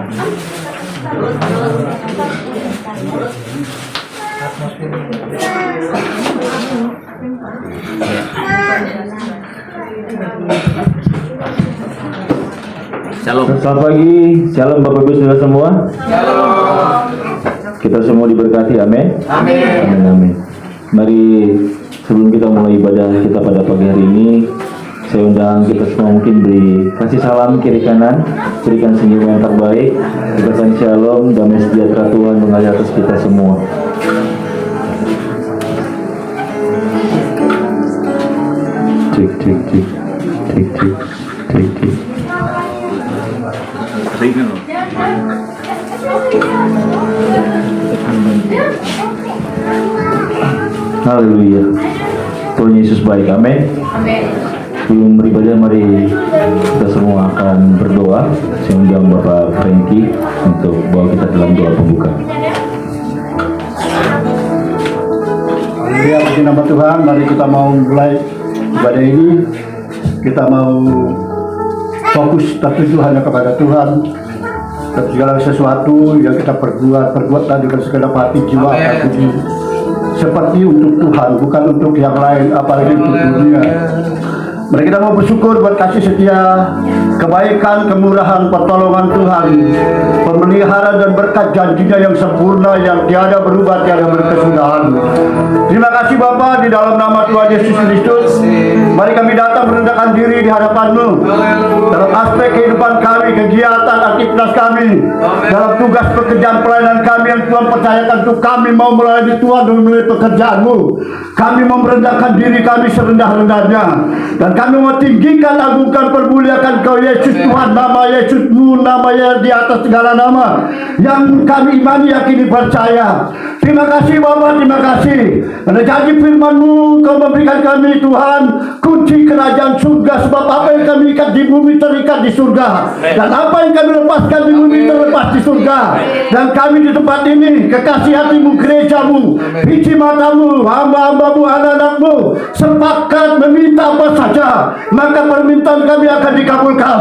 Shalom. Selamat pagi, shalom Bapak Ibu Saudara semua. Shalom. Kita semua diberkati, amin. Amin. Amin, amin. Mari sebelum kita mulai ibadah kita pada pagi hari ini, saya undang kita semua mungkin beri kasih salam kiri kanan, berikan senyum yang terbaik, berikan shalom, damai sejahtera Tuhan mengalir atas kita semua. Cik, cik, cik, cik, cik, cik, cik. Ringan loh. Haleluya. Tuhan Yesus baik, amin. Amin. Sebelum beribadah, mari kita semua akan berdoa. Saya undang Bapak Franky untuk bawa kita dalam doa pembuka. Ya, puji nama Tuhan. Mari kita mau mulai ibadah ini. Kita mau fokus tertuju hanya kepada Tuhan. Dan segala sesuatu yang kita perbuatlah dengan segenap hati, jiwa, dan puji. Seperti untuk Tuhan, bukan untuk yang lain, apalagi untuk dunia. Mari kita mau bersyukur buat kasih setia, kebaikan, kemurahan, pertolongan Tuhan, pemeliharaan dan berkat janjinya yang sempurna, yang tiada berubah, tiada berkesudahan. Terima kasih Bapa, di dalam nama Tuhan Yesus Kristus. Mari kami datang merendahkan diri di hadapan-Mu. Dalam aspek kehidupan kami, kegiatan, aktivitas kami, dalam tugas pekerjaan pelayanan kami yang Tuhan percayakan untuk kami mau melayani Tuhan dan melalui pekerjaan-Mu. Kami mau merendahkan diri kami serendah-rendahnya. Dan kami mau tinggikan, agungkan, permuliakan Kau Yesus Tuhan, nama Yesus-Mu, nama yang di atas segala nama, yang kami imani, yakini, percaya. Terima kasih Bapa, terima kasih. Karena janji firman-Mu, Kau memberikan kami Tuhan kunci kerajaan surga. Sebab apa yang kami ikat di bumi terikat di surga, dan apa yang kami lepaskan di bumi terlepas di surga. Dan kami di tempat ini, kekasih hati-Mu, gereja-Mu, biji mata-Mu, hamba-hamba-Mu, anak-anak-Mu, sepakat meminta apa saja, maka permintaan kami akan dikabulkan.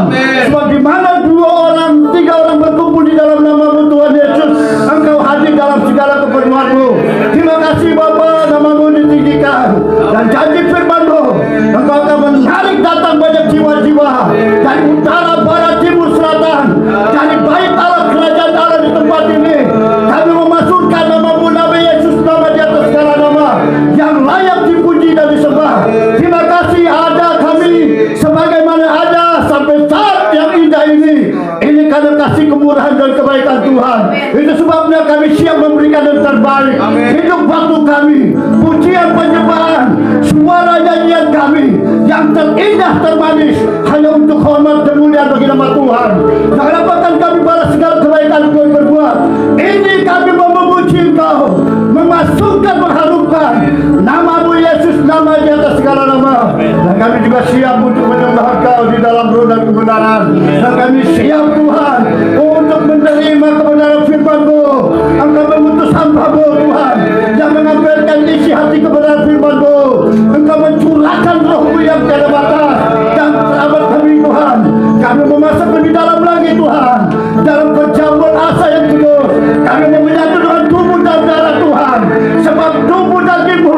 Sebab di mana 2 orang, 3 orang berkumpul di dalam nama-Mu Tuhan Yesus, Engkau hadir dalam segala keperluan-Mu. Terima kasih Bapa, nama-Mu ditinggikan. Dan janji firman-Mu, Engkau akan menarik datang banyak jiwa-jiwa dari utara, barat, timur, selatan, dari bait Allah, kerajaan Allah di tempat ini. Kami memasukkan nama-Mu, nama Yesus, nama di atas segala nama, yang layak dipuji dan disembah. Terima kasih ada kami sebagaimana ada sampai saat yang indah ini. Ini karena kasih kemurahan dan kebaikan Tuhan. Itu sebabnya kami siap memberikan yang terbaik. Hidup waktu kami, pujian, penyembahan, suara nyanyian kami yang terindah, termanis, hanya untuk hormat dan mulia bagi nama Tuhan. Jangan dapatkan kami balas segala kebaikan Tuhan berbuat. Ini kami mau memuji Engkau, memasukkan, mengharumkan nama-Mu Yesus, nama di atas segala nama. Dan kami juga siap untuk menyembah Engkau di dalam roh dan kebenaran. Dan kami siap Tuhan untuk menerima kebenaran firman-Mu. Engkau mengutus hamba-Mu Tuhan, yang mengampilkan isi hati kebenaran firman-Mu. Engkau mencurahkan roh-Mu yang tiada batas dan selamat kami Tuhan. Kami memasak lebih dalam lagi Tuhan, dalam perjamuan asa yang kudus. Kami mau menyatu dengan tubuh dan darah Tuhan. Sebab tubuh daging-Mu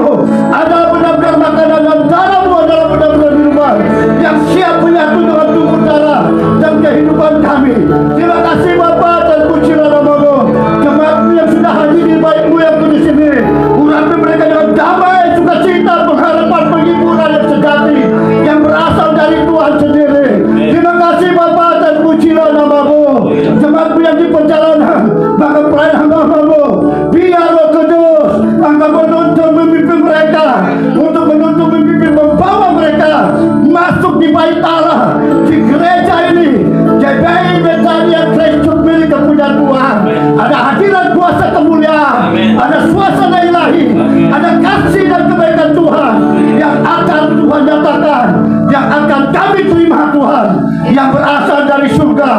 adalah benar-benar makanan, dan darah-Mu adalah benar-benar minuman yang siap menyatu dengan tubuh, darah, dan kehidupan kami. Terima kasih Bapa, dan pujilah nama-Mu. Jemaat-Mu yang sudah hadir di bait-Mu yang kudus ini, urapi mereka dengan damai, sukacita, pengharapan, penghiburan yang sejati yang berasal dari Tuhan sendiri. Terima kasih Bapa, dan pujilah nama-Mu. Jemaat-Mu yang di perjalanan, maka pelayan hamba-Mu, biar Roh Kudus Engkau menuntun, memimpin mereka, untuk menuntun, memimpin, membawa mereka masuk di bait Allah, di gereja ini, GBI Betania Kristus milik kepunyaan Tuhan. Ada hadirat kuasa kemuliaan, ada suasana ilahi, ada kasih dan kebaikan Tuhan yang akan Tuhan nyatakan, yang akan kami terima Tuhan, yang berasal dari surga,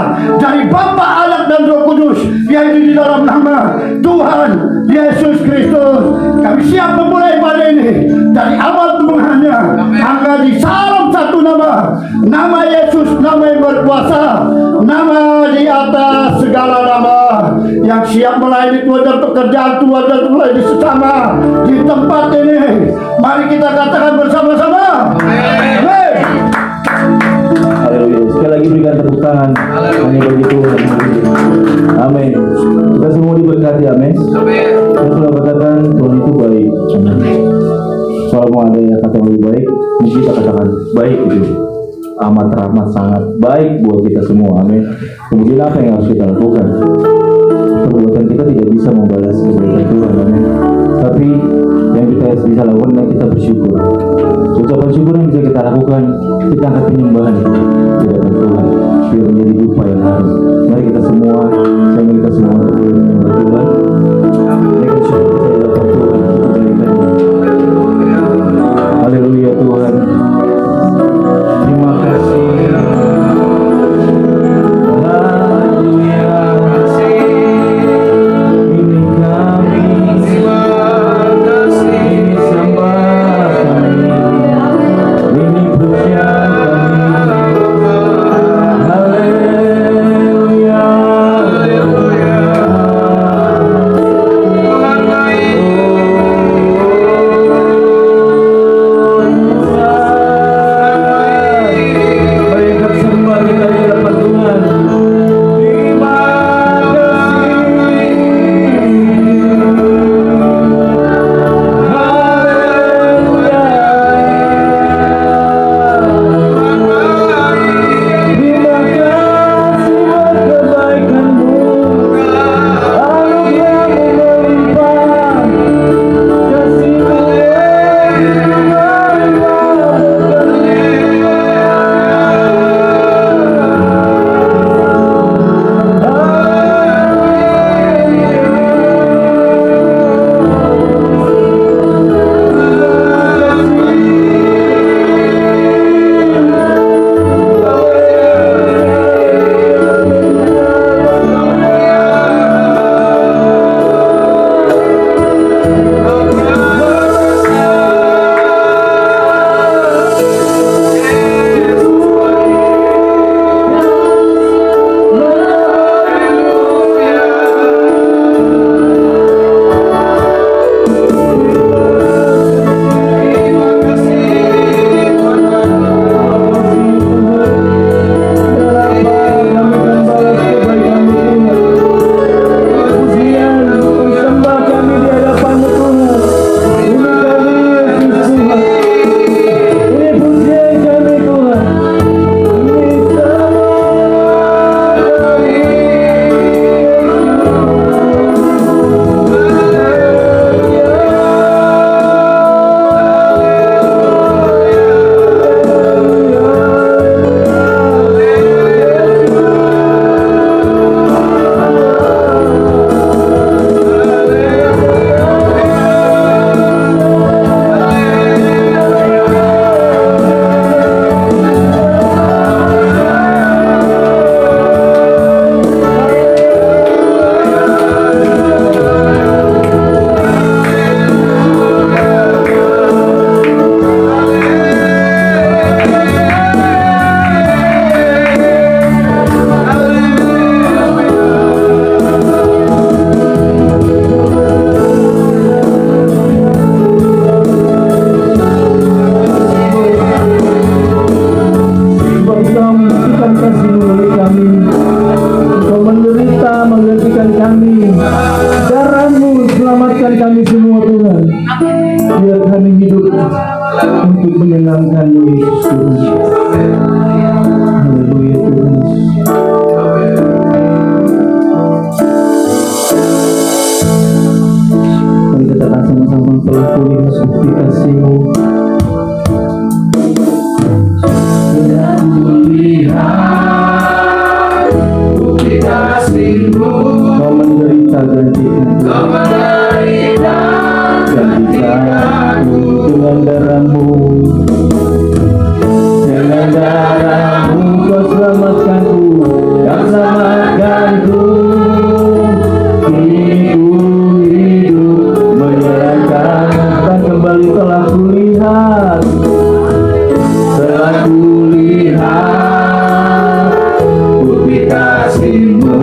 dari Bapa, Anak, dan Roh Kudus, yaitu di dalam nama Tuhan Yesus Kristus. Kami siap memulai ibadah ini dari awal Tuhannya. Hanya di salam satu nama, nama Yesus, nama yang berkuasa, nama di atas segala nama yang siap melayani Tuhan dan pekerjaan Tuhan dan melayani sesama di tempat ini. Mari kita katakan bersama-sama. Amin. Haleluya. Sekali lagi berikan tepuk tangan. Hanya bagi Tuhan. Amin. Kita semua diberkati. Amin. Kita sudah katakan Tuhan itu baik. Amin. Kalau mau ada yang kata lebih baik, mungkin kita katakan baik itu. Amat ramah, sangat baik buat kita semua. Amin. Kemudian apa yang harus kita lakukan? Perbuatan kita tidak bisa membalas kebaikan Tuhan. Amin. Tapi yang kita bisa lakukan adalah kita bersyukur. Ucapan syukur yang bisa kita lakukan, kita angkat penyembahan di hadapan Tuhan biar menjadi upah yang harus. Mari kita semua menyembah Tuhan. Mereka syukur kita di hadapan Tuhan untuk kebaikannya. Haleluya Tuhan. Terima kasih. Biar kami hidup untuk menyenangkan-Mu Yesus Tuhan. Haleluya Tuhan. Mari katakan sama-sama, telah kulihat bukti kasih-Mu. Telah kulihat bukti kasih-Mu. Kau menderita gantikan. Kau menderita gantikanku dengan darah-Mu. Dengan darah-Mu Kau selamatkanku, Kau selamatkanku. Kini ku hidup menyerahkan, dan kembali telah kulihat, telah kulihat bukti kasih-Mu.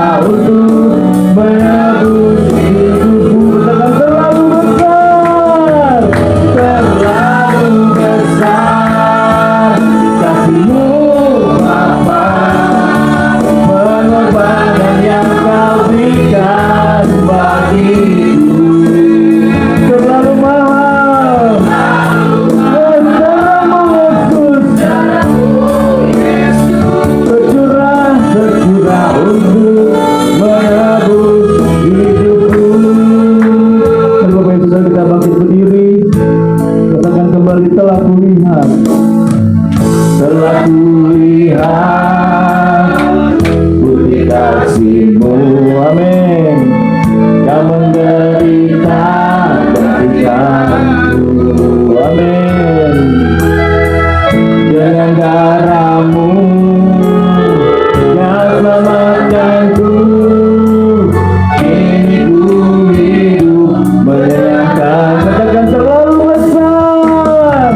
tercurah untuk menebus hidupku. Katakan terlalu besar, terlalu besar kasih-Mu Bapa, pengorbanan yang Kau berikan bagiku. Terlalu mahal, tercurah untuk menebus hidupku. Mari Bapak Ibu Saudara kita bangkit berdiri, katakan kembali, telah kulihat putih kasih-Mu, amin, yang menderita gantikanku, amin, dengan darah-Mu yang selamatkanku. Kini ku hidup menyerahkan. Katakan terlalu besar,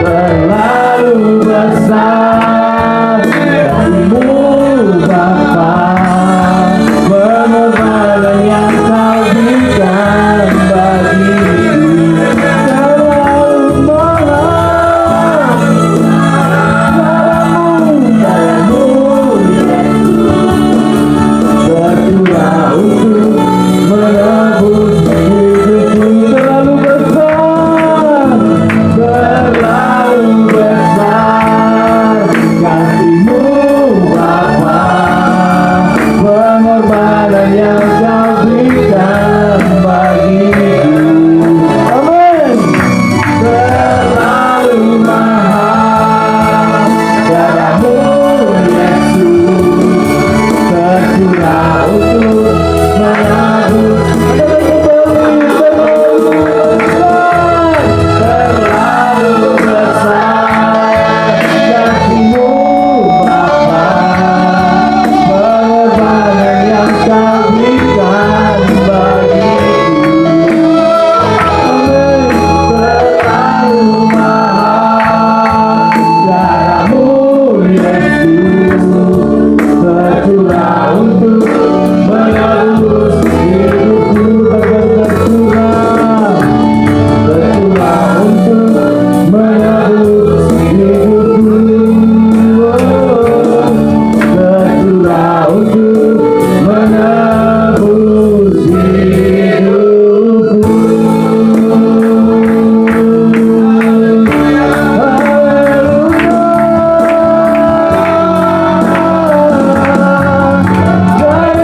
terlalu besar kasih-Mu Bapa, pengorbanan yang Kau berikan bagiku. Terlalu mahal, tercurah untuk menebus hidupku. Terlalu besar, terlalu besar kasih-Mu Bapa, pengorbanan yang Kau berikan bagiku. Amin. Terlalu mahal darah-Mu Yesus, tercurah untuk menebus. Terlalu besar kasih-Mu Bapa, pengorbanan yang Kau berikan bagiku. Amin. Terlalu mahal darah-Mu Yesus, tercurah untuk menebus hidupku. Tercurah, tercurah untuk menebus hidupku. Tercurah untuk menebus hidupku. Haleluya.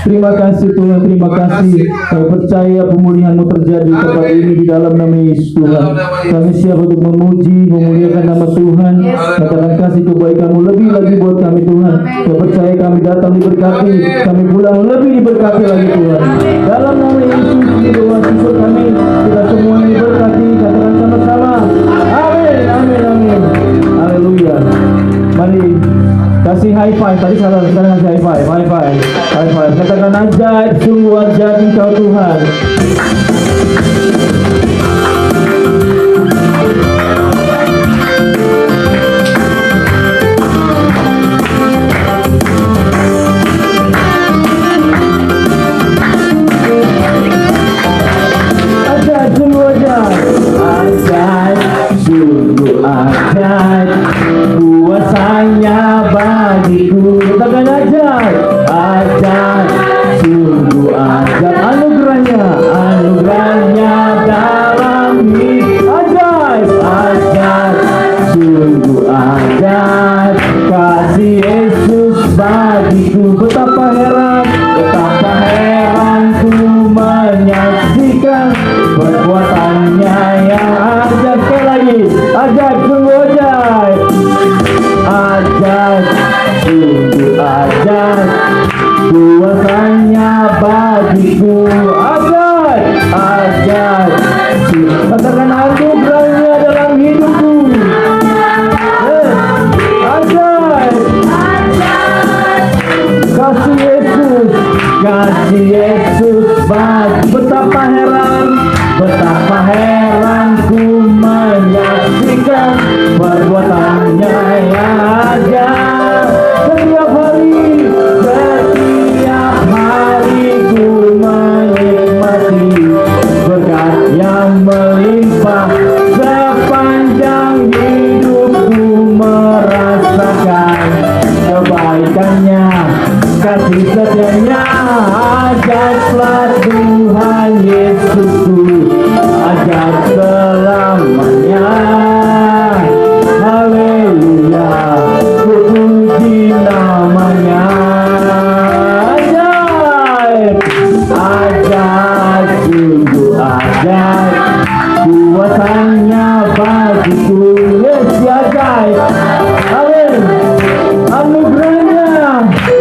Terima kasih Tuhan, terima kasih. Kami percaya pemulihan-Mu terjadi tempat ini di dalam nama Yesus Tuhan. Kami siap untuk memuji, memuliakan nama Tuhan. Katakan kasih kebaikan-Mu lebih lagi buat kami Tuhan. Kami percaya kami datang diberkati, kami pulang lebih diberkati lagi Tuhan. Dalam nama Yesus, di doa syukur kami, kita semua diberkati. Katakan sama-sama. Amin, amin, amin. Haleluya. Mari kasih high five. Tadi salah, sekarang kasih high five. High five, high five. Katakan ajaib, sungguh ajaib Engkau Tuhan. Ajaib, sungguh ajaib. Ajaib, sungguh ajaib. Kuasanya bagiku. Katakan ajaib, ajaib, sungguh ajaib. Anugerahnya dalam hidup. Ajaib, ajaib, sungguh ajaib. Kasih Yesus bagiku. Betapa heran ku menyaksikan perbuatannya yang ajaib. Sekali lagi, ajaib, sungguh ajaib. Ajaib, sungguh ajaib. Kuasanya bagiku. Ajaib, ajaib. Katakan anugerahnya dalam hidupku. Ajaib. Kasih Yesus, kasih Yesus bagi. Betapa heran ku menyaksikan perbuatannya yang ajaib. Setiap hari ku menikmati berkat yang melimpah. Sepanjang hidupku merasakan kebaikannya, kasih setianya. Ajaiblah Tuhan Yesusku, ajaib selamanya. Haleluya, puji namanya. Ajaib, ajaib, sungguh ajaib. Kuasanya bagiku. Yes, ajaib. Amin.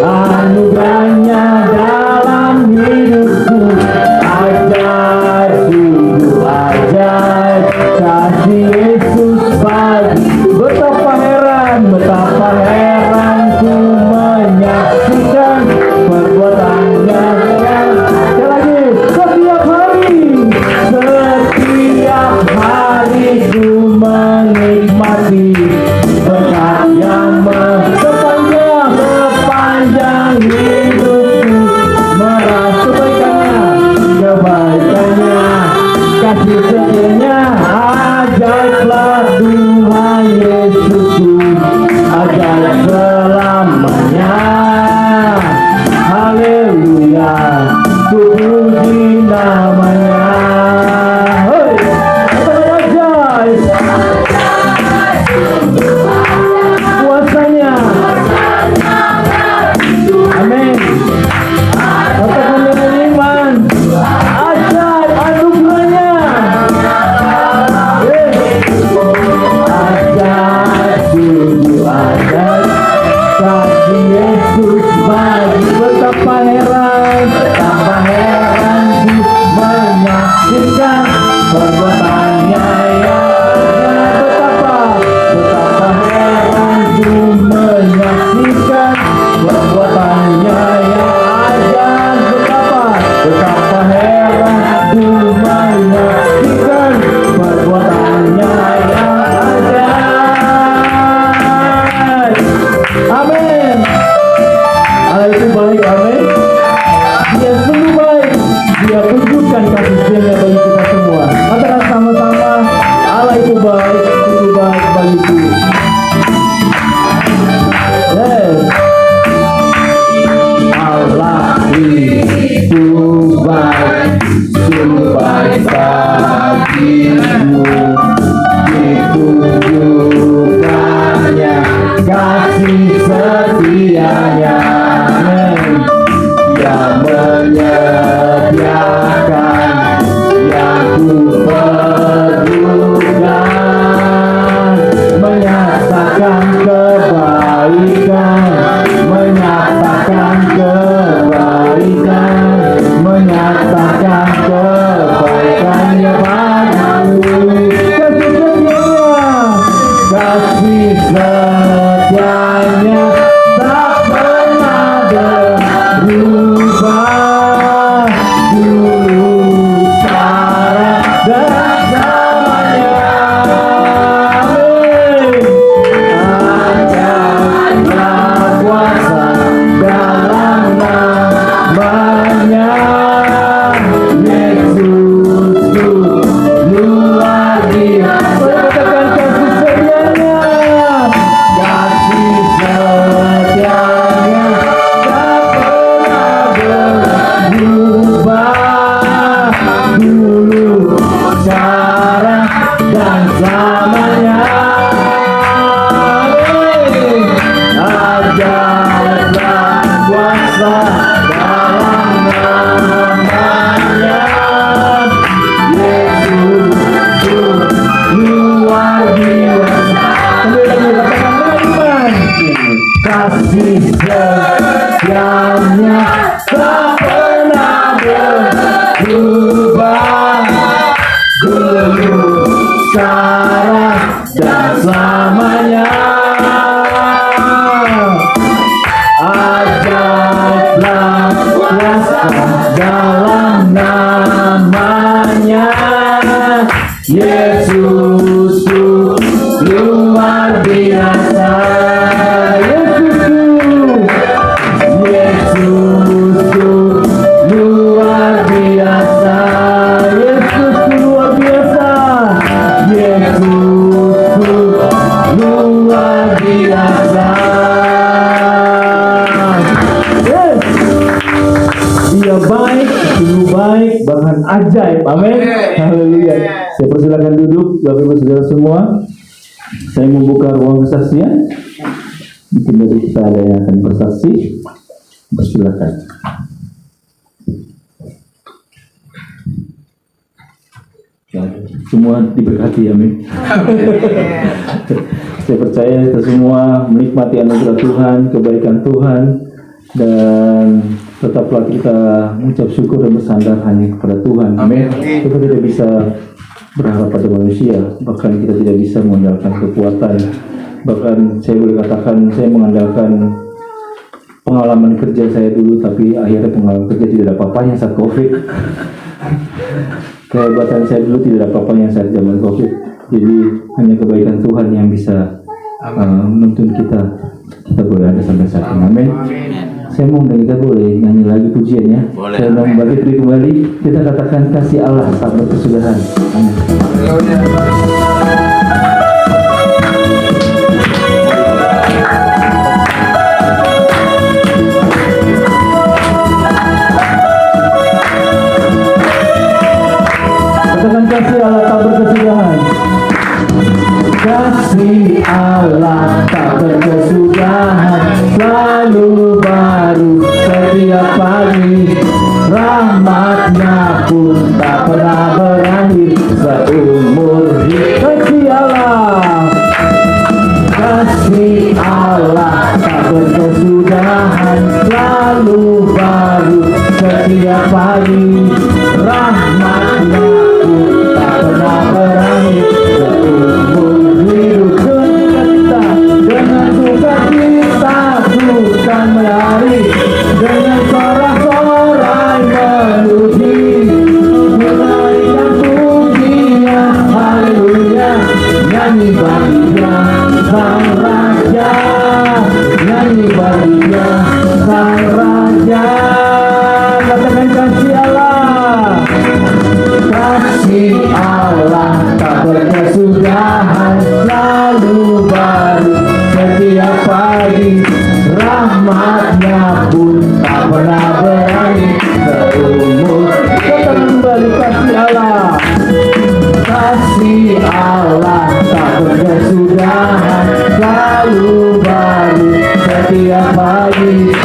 Anugerahnya dalam hidupku. Ajaib, sungguh ajaib. Kasih Yesus bagi. Betapa heran ku menyaksikan perbuatannya. Sekali lagi, setiap hari selamanya. Ajaiblah kuasa dalam namanya. Yesus luar biasa. Sambil lagi katakan iman. Kasih setianya tak pernah berubah. Dulu, sekarang, dan selamanya. Ajaiblah kuasa dalam namanya. Yesus luar biasa. Yesus luar biasa. Yesus luar biasa. Yesus luar biasa. Yes. Dia baik, sungguh baik, bahkan ajaib. Amin. Haleluya. Saya persilakan duduk, Bapak Ibu Saudara semua. Saya membuka ruang kesaksian. Mungkin dari kita ada yang akan bersaksi. Persilakan. Semua diberkati, amin. Saya percaya kita semua menikmati anugerah Tuhan, kebaikan Tuhan, dan tetaplah kita mengucap syukur dan bersandar hanya kepada Tuhan. Amin. Kita tidak bisa berharap pada manusia, bahkan kita tidak bisa mengandalkan kekuatan. Bahkan saya boleh katakan saya mengandalkan pengalaman kerja saya dulu, tapi akhirnya pengalaman kerja tidak ada apa-apanya saat COVID. Kehebatan saya dulu tidak ada apa-apanya saat zaman COVID. Jadi hanya kebaikan Tuhan yang bisa menuntun kita boleh ada sampai saat ini. Amin. Saya mau dan kita boleh nyanyi lagi pujiannya. Saya mau membagi diri kembali. Kita katakan kasih Allah tak berkesudahan. Amin. Katakan kasih Allah tak berkesudahan. Kasih Allah tak berkesudahan, selalu baru setiap pagi. Rahmatnya pun tak pernah berakhir seumur hidup. Kasih Allah, kasih Allah tak berkesudahan, selalu baru setiap pagi. Rahmatnya pun tak pernah berakhir seumur hidup. Dengan sukacita bukan melari, dengan sorak-sorai memuji, menaikkan pujian, haleluya. Nyanyi bagi Dia Sang Raja, nyanyi bagi Dia Sang Raja. Katakan kasih Allah, kasih Allah tak berkesudahan, selalu baru setiap pagi. Rahmatnya pun tak pernah berakhir seumur. Katakan kembali kasih Allah, kasih Allah tak berkesudahan, selalu baru setiap pagi.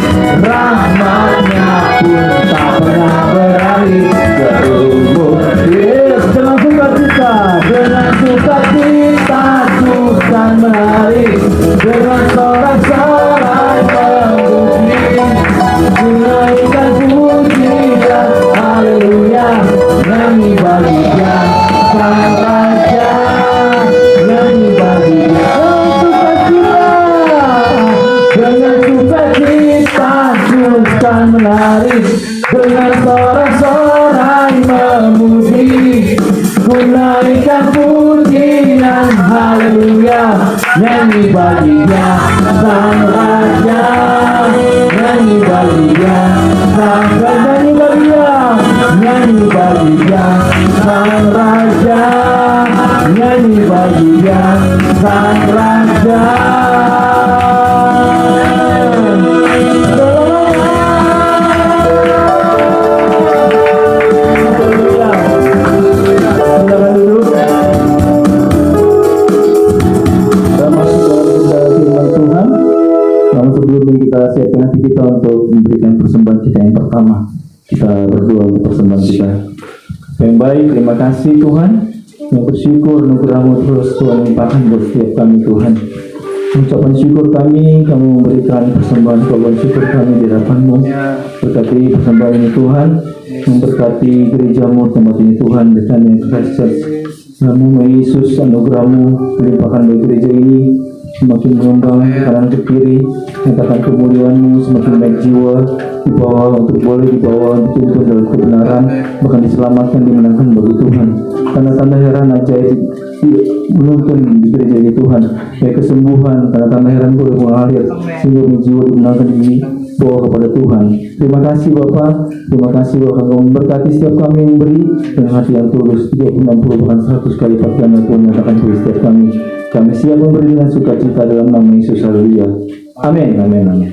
Rahmatnya pun tak pernah berakhir seumur. Yes, dengan sukacita, dengan sukacita Tuhan menari, dengan sorak-sorai memuji, menaikkan pujian, haleluya. Nyanyi bagi Dia Sang Raja, nyanyi bagi Dia dengan sukacita Tuhan menari, dengan sorak-sorai memuji, menaikkan pujian, haleluya. Nyanyi bagi Dia Sang Raja, nyanyi bagi Dia Sang Raja, nyanyi bagi Dia, nyanyi bagi Dia Sang Raja, nyanyi bagi Dia Sang Raja. Silakan duduk. terbaik. Terima kasih Tuhan, yang bersyukur anugerah-Mu terus Tuhan limpahkan buat setiap kami Tuhan. Ucapan syukur kami, kamu memberikan persembahan korban syukur kami di hadapan-Mu. Berkati persembahan ini Tuhan, memberkati gereja-Mu tempat ini Tuhan, dengan yang kasih Namu Yesus, anugerah-Mu limpahkan bagi gereja ini semakin mengembang ke kanan ke kiri, nyatakan kemuliaan-Mu, semakin baik jiwa dibawa untuk boleh dibawa untuk dituntun dalam kebenaran, bahkan diselamatkan, dimenangkan bagi Tuhan. Tanda-tanda heran ajaib menuntun di gereja ini Tuhan, baik kesembuhan, tanda-tanda heran boleh mengalir sehingga jiwa dimenangkan dibawa kepada Tuhan. Terima kasih Bapa, terima kasih Bapak, Kamu memberkati setiap kami yang beri dengan hati yang tulus, 30, 60, bahkan 100 kali lipat yang Tuhan nyatakan bagi setiap kami. Kami siap memberi dengan sukacita dalam nama Yesus. Haleluya. Amin. Amin. Amin.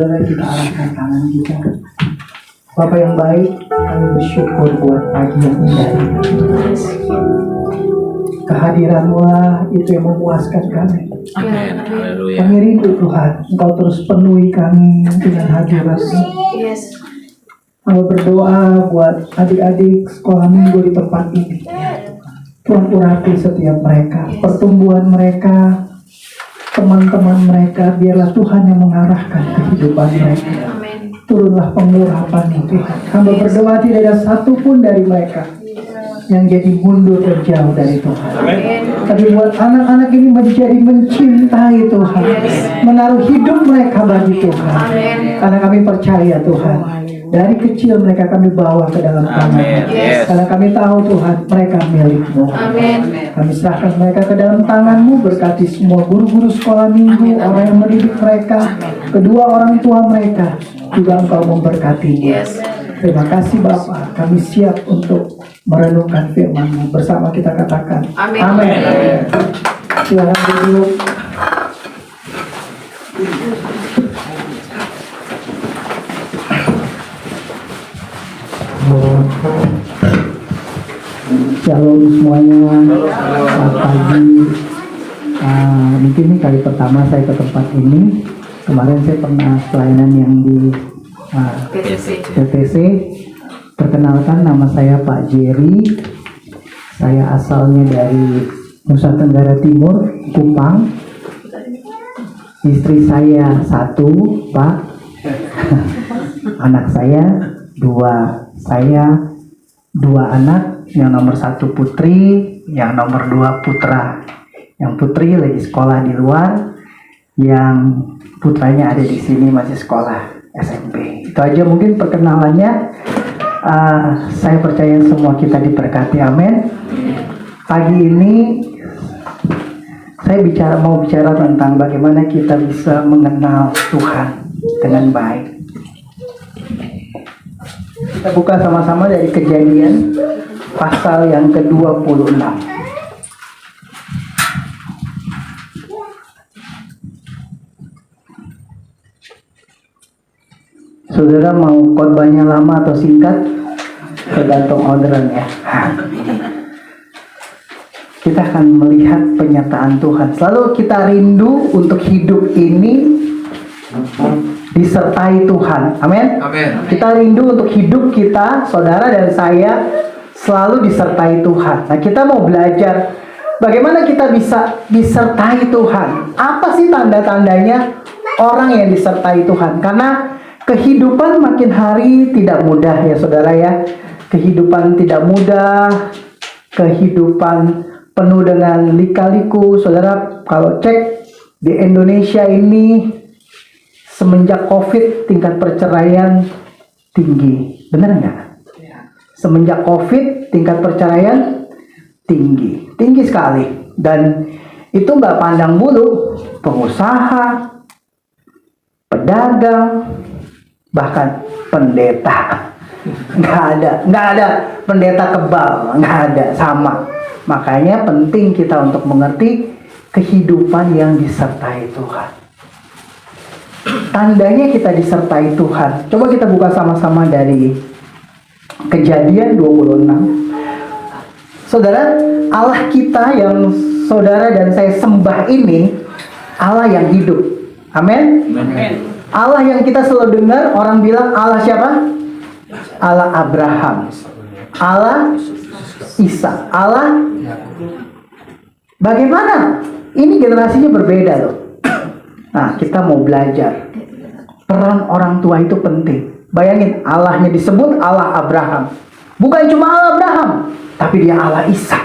saudara kita arahkan tangan kita. Bapa yang baik, kami bersyukur buat pagi yang indah ini. Kehadiran-Mu itu yang memuaskan kami. Amin. Haleluya. Kami rindu Tuhan, Engkau terus penuhi kami dengan hadirat-Mu. Yes. Kami berdoa buat adik-adik sekolah minggu di tempat ini. Tuhan urapi setiap mereka, pertumbuhan mereka, teman-teman mereka, biarlah Tuhan yang mengarahkan kehidupan mereka. Amin. Turunlah pengurapan-Mu Tuhan. Kami berdoa tidak ada satupun dari mereka yang jadi mundur dan jauh dari Tuhan. Tapi buat anak-anak ini menjadi mencintai Tuhan, menaruh hidup mereka bagi Tuhan. Karena kami percaya Tuhan, dari kecil mereka kami bawa ke dalam tangan. Karena kami tahu Tuhan, mereka milik-Mu. Kami serahkan mereka ke dalam tangan-Mu, berkati semua guru-guru sekolah minggu, orang yang mendidik mereka, kedua orang tua mereka, juga Engkau memberkatinya. Terima kasih Bapa, kami siap untuk merenungkan firman-Mu bersama, kita katakan Amin. Amin. Silakan duduk. Shalom semuanya. Selamat pagi. Mungkin ini kali pertama saya ke tempat ini. Kemarin saya pernah pelayanan yang di TTC. Perkenalkan, nama saya Pak Jerry. Saya asalnya dari Nusa Tenggara Timur, Kupang. Istri saya 1, Pak. Anak saya 2. Saya 2 anak, yang nomor 1 putri, yang nomor 2 putra. Yang putri lagi sekolah di luar, yang putranya ada di sini masih sekolah SMP. Itu aja mungkin perkenalannya. Saya percaya semua kita diberkati, amin. Pagi ini saya mau bicara tentang bagaimana kita bisa mengenal Tuhan dengan baik. Kita buka sama-sama dari Kejadian pasal yang ke-26. Saudara mau khotbahnya lama atau singkat? Tergantung orderan ya. Kita akan melihat penyataan Tuhan. Selalu kita rindu untuk hidup ini disertai Tuhan. Amin. Kita rindu untuk hidup kita, saudara dan saya, selalu disertai Tuhan. Nah, kita mau belajar bagaimana kita bisa disertai Tuhan. Apa sih tanda-tandanya orang yang disertai Tuhan? Karena kehidupan makin hari tidak mudah ya saudara ya. Kehidupan tidak mudah, kehidupan penuh dengan lika-liku. Saudara, kalau cek di Indonesia ini semenjak COVID tingkat perceraian tinggi. Benar nggak? Semenjak COVID tingkat perceraian tinggi. Tinggi sekali. Dan itu nggak pandang bulu. Pengusaha, pedagang, bahkan pendeta. Nggak ada pendeta kebal, nggak ada, sama. Makanya penting kita untuk mengerti kehidupan yang disertai Tuhan. Tandanya kita disertai Tuhan. Coba kita buka sama-sama dari Kejadian 26. Saudara, Allah kita yang saudara dan saya sembah ini Allah yang hidup. Amin. Allah yang kita selalu dengar orang bilang Allah siapa? Allah Abraham, Allah Isa, Allah. Bagaimana? Ini generasinya berbeda loh. Nah, kita mau belajar. Peran orang tua itu penting. Bayangin, Allahnya disebut Allah Abraham. Bukan cuma Allah Abraham, tapi dia Allah Isa,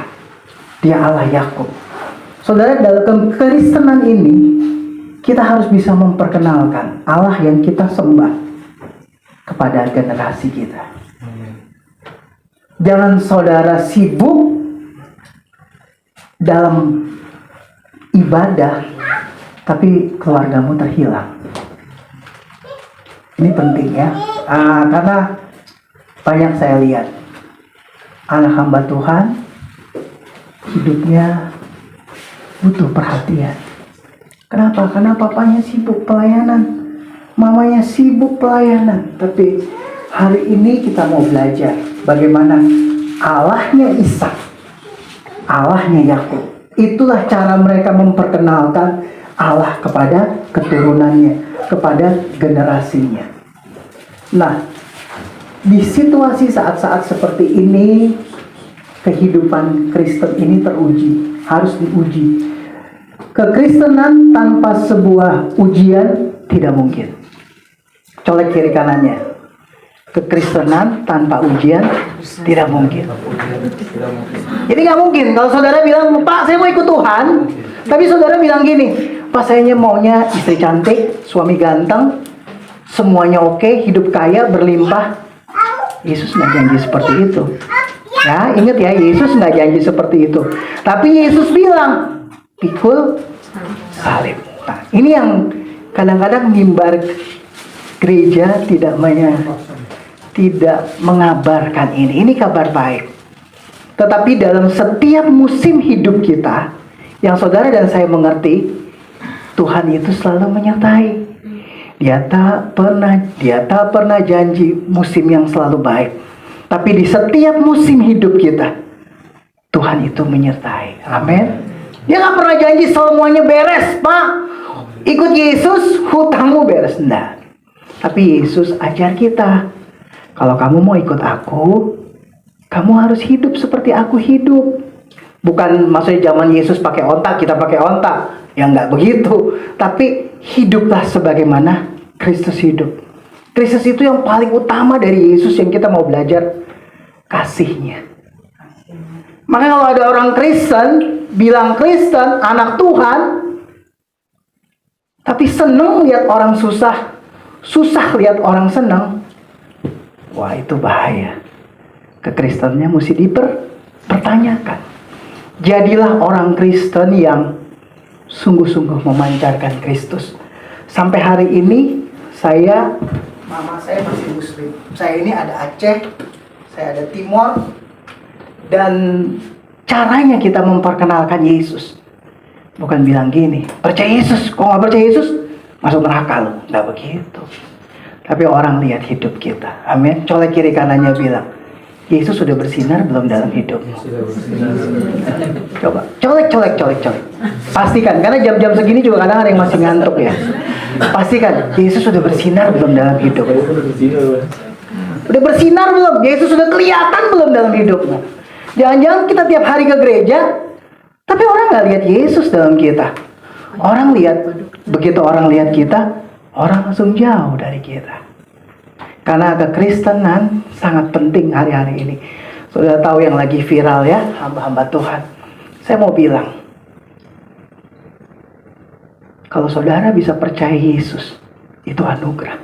dia Allah Yakub. Saudara, dalam kekristenan ini kita harus bisa memperkenalkan Allah yang kita sembah kepada generasi kita. Jangan saudara sibuk dalam ibadah, tapi keluargamu terhilang. Ini penting ya, karena banyak saya lihat anak hamba Tuhan hidupnya butuh perhatian. Kenapa? Karena papanya sibuk pelayanan, mamanya sibuk pelayanan. Tapi hari ini kita mau belajar bagaimana Allahnya Ishak, Allahnya Yakub. Itulah cara mereka memperkenalkan Allah kepada keturunannya, kepada generasinya. Nah, di situasi saat-saat seperti ini, kehidupan Kristen ini teruji, harus diuji. Kekristenan tanpa sebuah ujian tidak mungkin. Colek kiri kanannya. Kekristenan tanpa ujian tidak mungkin. Jadi nggak mungkin kalau saudara bilang, Pak saya mau ikut Tuhan, tapi saudara bilang gini, Pak saya maunya istri cantik, suami ganteng, semuanya oke, hidup kaya, berlimpah. Yesus nggak janji seperti itu. Ya, ingat ya, Yesus nggak janji seperti itu. Tapi Yesus bilang, pikul salib. Nah, ini yang kadang-kadang mimbar gereja tidak mengabarkan ini. Ini kabar baik. Tetapi dalam setiap musim hidup kita, yang saudara dan saya mengerti, Tuhan itu selalu menyertai. Dia tak pernah janji musim yang selalu baik. Tapi di setiap musim hidup kita, Tuhan itu menyertai. Amin. Dia gak pernah janji semuanya beres, Pak. Ikut Yesus, hutangmu beres. Enggak. Tapi Yesus ajar kita, kalau kamu mau ikut aku, kamu harus hidup seperti aku hidup. Bukan maksudnya zaman Yesus pakai ontak, kita pakai ontak. Ya nggak begitu. Tapi hiduplah sebagaimana Kristus hidup. Kristus itu yang paling utama dari Yesus yang kita mau belajar, kasihnya. Maka kalau ada orang Kristen, bilang Kristen, anak Tuhan, tapi seneng lihat orang susah, susah lihat orang senang, wah itu bahaya. Kekristennya mesti dipertanyakan. Jadilah orang Kristen yang sungguh-sungguh memancarkan Kristus. Sampai hari ini mama saya masih Muslim. Saya ini ada Aceh, saya ada Timor, dan caranya kita memperkenalkan Yesus bukan bilang gini, percaya Yesus, kok nggak percaya Yesus masuk neraka loh, nggak begitu. Tapi orang lihat hidup kita. Amin. Colek kiri kanannya bilang, Yesus sudah bersinar belum dalam hidupmu? Coba, colek. Pastikan, karena jam-jam segini juga kadang ada yang masih ngantuk ya. Pastikan, Yesus sudah bersinar belum dalam hidupmu? Udah bersinar belum? Yesus sudah kelihatan belum dalam hidupmu? Jangan-jangan kita tiap hari ke gereja, tapi orang nggak lihat Yesus dalam kita. Orang lihat, begitu orang lihat kita, orang langsung jauh dari kita. Karena kekristenan sangat penting hari-hari ini. Sudah tahu yang lagi viral ya, hamba-hamba Tuhan. Saya mau bilang, kalau saudara bisa percaya Yesus, itu anugerah.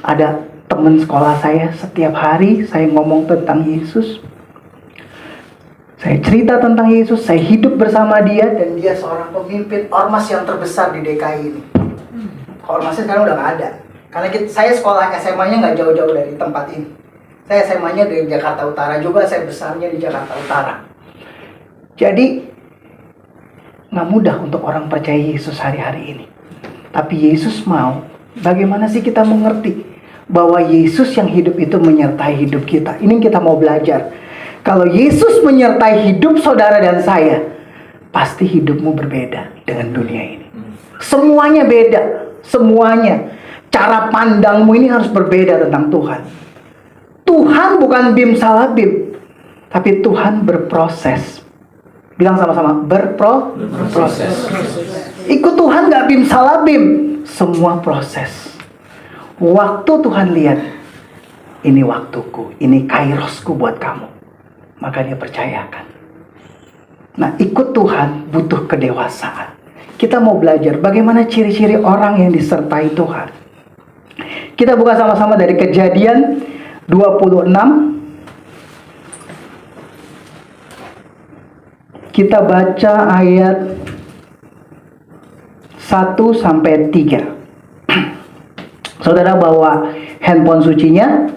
Ada teman sekolah saya, setiap hari saya ngomong tentang Yesus. Saya cerita tentang Yesus, saya hidup bersama dia, dan dia seorang pemimpin ormas yang terbesar di DKI ini. Ormasnya sekarang udah gak ada. Karena saya sekolah SMA-nya nggak jauh-jauh dari tempat ini. Saya SMA-nya dari Jakarta Utara juga, saya besarnya di Jakarta Utara. Jadi, nggak mudah untuk orang percaya Yesus hari-hari ini. Tapi Yesus mau, bagaimana sih kita mengerti bahwa Yesus yang hidup itu menyertai hidup kita. Ini yang kita mau belajar. Kalau Yesus menyertai hidup saudara dan saya, pasti hidupmu berbeda dengan dunia ini. Semuanya beda, semuanya. Cara pandangmu ini harus berbeda tentang Tuhan. Tuhan bukan bim salah bim, tapi Tuhan berproses. Bilang sama-sama, berproses. Ikut Tuhan gak bim salah bim, semua proses. Waktu Tuhan lihat, ini waktuku, ini kairosku buat kamu, maka dia percayakan. Nah, ikut Tuhan butuh kedewasaan. Kita mau belajar bagaimana ciri-ciri orang yang disertai Tuhan. Kita buka sama-sama dari Kejadian 26. Kita baca ayat 1 sampai 3. Saudara bawa handphone sucinya,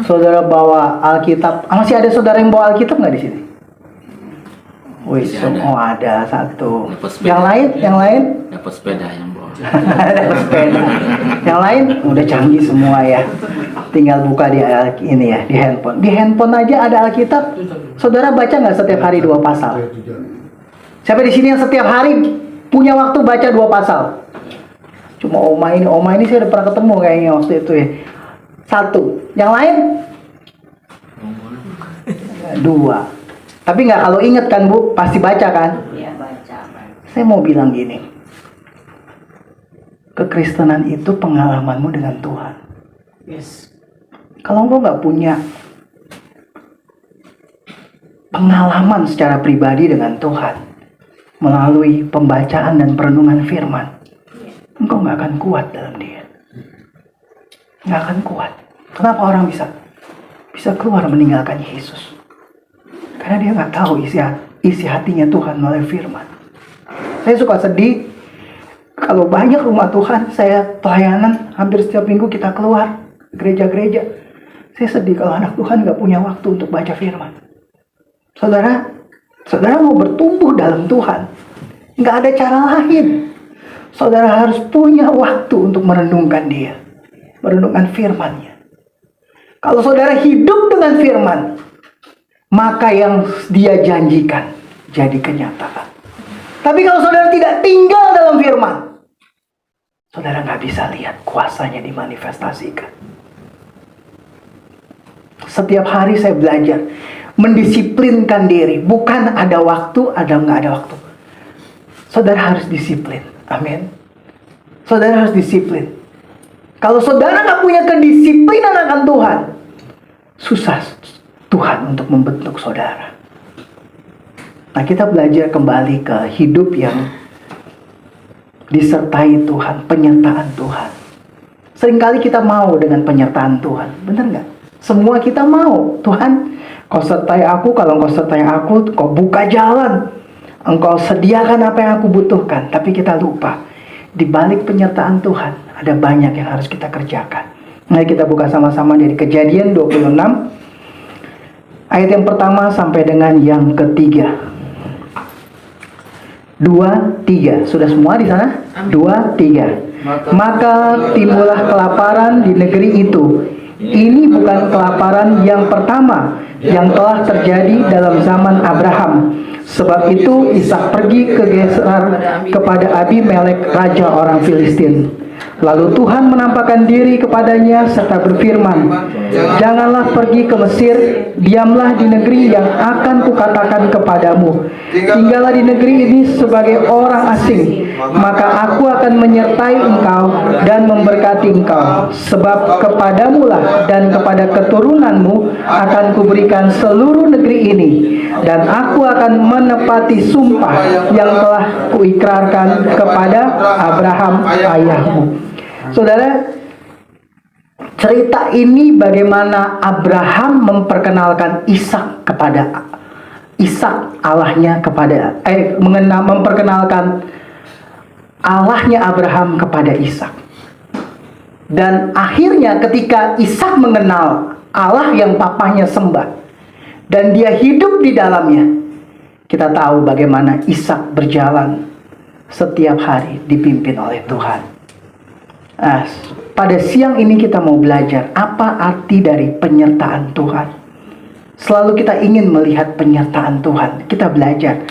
saudara bawa Alkitab. Masih ada saudara yang bawa Alkitab nggak di sini? Wih, semua ada satu. Yang lain? Dapat sepeda yang bawa. Dapat sepeda. Yang lain udah canggih semua ya. Tinggal buka di ini ya, di handphone. Di handphone aja ada Alkitab. Saudara baca nggak setiap hari 2 pasal? Siapa di sini yang setiap hari punya waktu baca 2 pasal? Cuma Oma ini saya udah pernah ketemu kayaknya waktu itu ya. 1. Yang lain? 2. Tapi nggak kalau inget kan Bu, pasti baca kan? Iya, baca. Saya mau bilang gini. Kekristenan itu pengalamanmu dengan Tuhan. Yes. Kalau engkau nggak punya pengalaman secara pribadi dengan Tuhan melalui pembacaan dan perenungan firman, engkau nggak akan kuat dalam dia. Nggak akan kuat. Kenapa orang bisa keluar meninggalkan Yesus? Karena dia nggak tahu isi hatinya Tuhan melalui firman. Saya suka sedih kalau banyak rumah Tuhan, saya pelayanan hampir setiap minggu kita keluar gereja-gereja. Saya sedih kalau anak Tuhan nggak punya waktu untuk baca firman. Saudara mau bertumbuh dalam Tuhan, nggak ada cara lain. Saudara harus punya waktu untuk merenungkan dia, merenungkan firman-Nya. Kalau saudara hidup dengan firman, maka yang dia janjikan jadi kenyataan. Tapi kalau saudara tidak tinggal dalam firman, saudara nggak bisa lihat kuasanya dimanifestasikan. Setiap hari saya belajar mendisiplinkan diri. Bukan ada waktu, ada nggak ada waktu. Saudara harus disiplin. Amin. Saudara harus disiplin. Kalau saudara nggak punya kedisiplinan akan Tuhan, susah Tuhan untuk membentuk saudara. Nah, kita belajar kembali ke hidup yang disertai Tuhan, penyertaan Tuhan. Seringkali kita mau dengan penyertaan Tuhan, benar nggak? Semua kita mau, Tuhan, kau sertai aku. Kalau kau sertai aku, kau buka jalan, engkau sediakan apa yang aku butuhkan. Tapi kita lupa, di balik penyertaan Tuhan ada banyak yang harus kita kerjakan. Mari kita buka sama-sama dari Kejadian 26 ayat yang pertama sampai dengan yang ketiga. 2, 3. Sudah semua di sana? 2, 3. Maka timbullah kelaparan di negeri itu. Ini bukan kelaparan yang pertama yang telah terjadi dalam zaman Abraham. Sebab itu Ishak pergi ke Gerar kepada Abimelek, raja orang Filistin. Lalu Tuhan menampakkan diri kepadanya serta berfirman, janganlah pergi ke Mesir, diamlah di negeri yang akan kukatakan kepadamu. Tinggallah di negeri ini sebagai orang asing, maka aku akan menyertai engkau dan memberkati engkau. Sebab kepadamulah dan kepada keturunanmu akan kuberikan seluruh negeri ini, dan aku akan menepati sumpah yang telah kuikrarkan kepada Abraham ayahmu. Saudara, cerita ini bagaimana Abraham memperkenalkan Ishak kepada Ishak, Allahnya kepada memperkenalkan Allahnya Abraham kepada Ishak. Dan akhirnya ketika Ishak mengenal Allah yang papahnya sembah dan dia hidup di dalamnya, kita tahu bagaimana Ishak berjalan setiap hari dipimpin oleh Tuhan. Nah, pada siang ini kita mau belajar apa arti dari penyertaan Tuhan. Selalu kita ingin melihat penyertaan Tuhan. Kita belajar.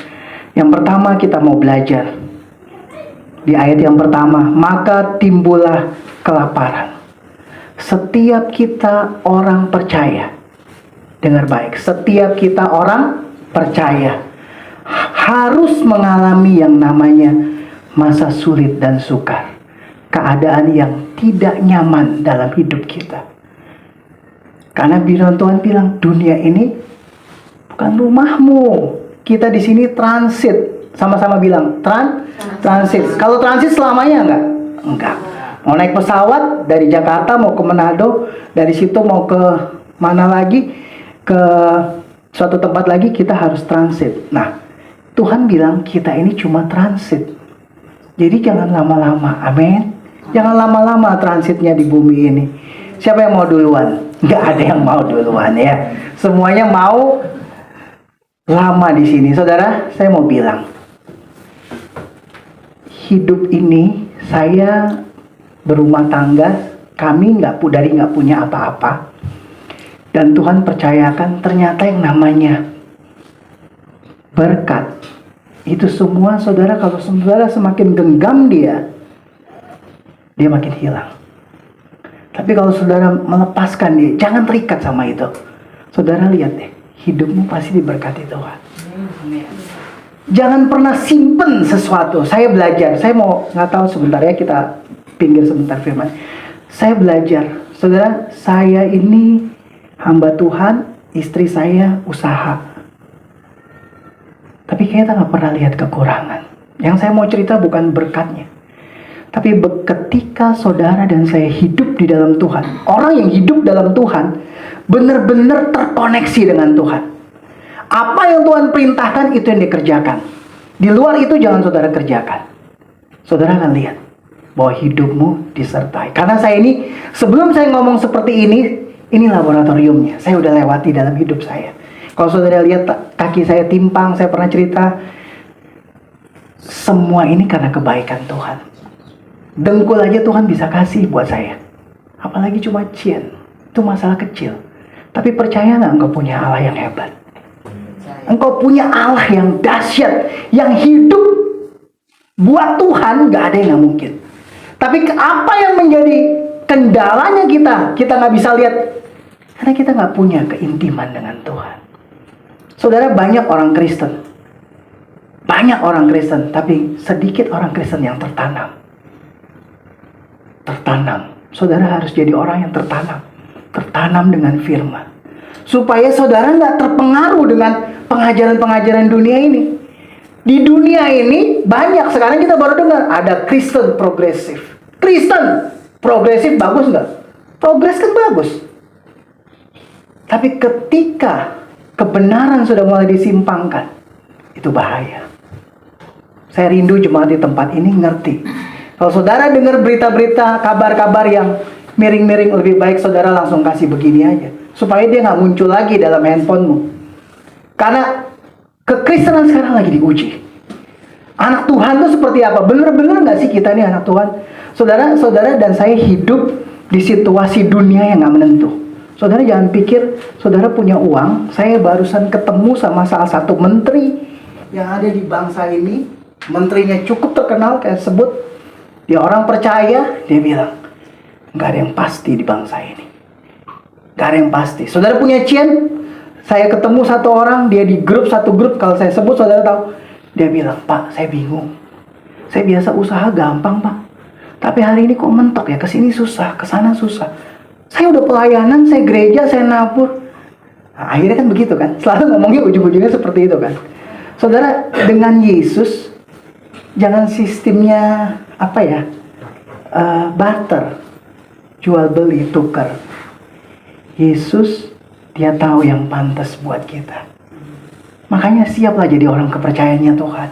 Yang pertama kita mau belajar di ayat yang pertama, maka timbullah kelaparan. Setiap kita orang percaya, dengar baik, setiap kita orang percaya harus mengalami yang namanya masa sulit dan sukar. Keadaan yang tidak nyaman dalam hidup kita. Karena firman Tuhan bilang, dunia ini bukan rumahmu. Kita di sini transit. Sama-sama bilang, transit. Kalau transit selamanya enggak? Enggak. Mau naik pesawat dari Jakarta mau ke Manado, dari situ mau ke mana lagi, ke suatu tempat lagi, kita harus transit. Nah, Tuhan bilang kita ini cuma transit. Jadi jangan lama-lama, amin. Jangan lama-lama transitnya di bumi ini. Siapa yang mau duluan? Nggak ada yang mau duluan ya. Semuanya mau lama di sini. Saudara, saya mau bilang, hidup ini saya berumah tangga, kami nggak punya apa-apa, dan Tuhan percayakan ternyata yang namanya berkat itu semua, saudara, kalau saudara semakin genggam dia makin hilang. Tapi kalau saudara melepaskan dia, jangan terikat sama itu, saudara lihat deh, hidupmu pasti diberkati Tuhan. Jangan pernah simpen sesuatu. Saya belajar, saya mau nggak tahu sebentar ya, kita pinggir sebentar firman. Saya belajar, saudara, saya ini hamba Tuhan, istri saya usaha. Tapi kita nggak pernah lihat kekurangan. Yang saya mau cerita bukan berkatnya, tapi ketika saudara dan saya hidup di dalam Tuhan, orang yang hidup dalam Tuhan benar-benar terkoneksi dengan Tuhan. Apa yang Tuhan perintahkan itu yang dikerjakan. Di luar itu jangan saudara kerjakan. Saudara akan lihat bahwa hidupmu disertai. Karena saya ini, sebelum saya ngomong seperti ini laboratoriumnya. Saya udah lewati dalam hidup saya. Kalau saudara lihat kaki saya timpang, saya pernah cerita, semua ini karena kebaikan Tuhan. Dengkul aja Tuhan bisa kasih buat saya. Apalagi cuma cian. Itu masalah kecil. Tapi percaya nggak engkau punya Allah yang hebat? Engkau punya Allah yang dahsyat, yang hidup. Buat Tuhan nggak ada yang nggak mungkin. Tapi apa yang menjadi kendalanya kita nggak bisa lihat, karena kita nggak punya keintiman dengan Tuhan. Saudara, banyak orang Kristen, tapi sedikit orang Kristen yang tertanam. Saudara harus jadi orang yang tertanam dengan firman, supaya saudara nggak terpengaruh dengan pengajaran-pengajaran dunia ini. Di dunia ini banyak, sekarang kita baru dengar ada Kristen progresif. Kristen progresif bagus nggak? Progres kan bagus. Tapi ketika kebenaran sudah mulai disimpangkan, itu bahaya. Saya rindu jemaat di tempat ini ngerti. Kalau saudara dengar berita-berita, kabar-kabar yang miring-miring, lebih baik saudara langsung kasih begini aja, supaya dia nggak muncul lagi dalam handphonemu. Karena kekristenan sekarang lagi diuji. Anak Tuhan itu seperti apa? Bener-bener nggak sih kita nih anak Tuhan? Saudara dan saya hidup di situasi dunia yang nggak menentu. Saudara jangan pikir saudara punya uang. Saya barusan ketemu sama salah satu menteri yang ada di bangsa ini. Menterinya cukup terkenal, kayak sebut. Dia orang percaya, dia bilang, nggak ada yang pasti di bangsa ini. Nggak ada yang pasti. Saudara punya cian? Saya ketemu satu orang, dia di satu grup, kalau saya sebut saudara tahu. Dia bilang, Pak, saya bingung. Saya biasa usaha gampang, Pak. Tapi hari ini kok mentok ya, kesini susah, kesana susah. Saya udah pelayanan, saya gereja, saya nabur. Nah, akhirnya kan begitu kan. Selalu ngomongnya ujung-ujungnya seperti itu kan. Saudara, dengan Yesus, jangan sistemnya barter, jual beli, tukar. Yesus, dia tahu yang pantas buat kita. Makanya siaplah jadi orang kepercayaannya Tuhan.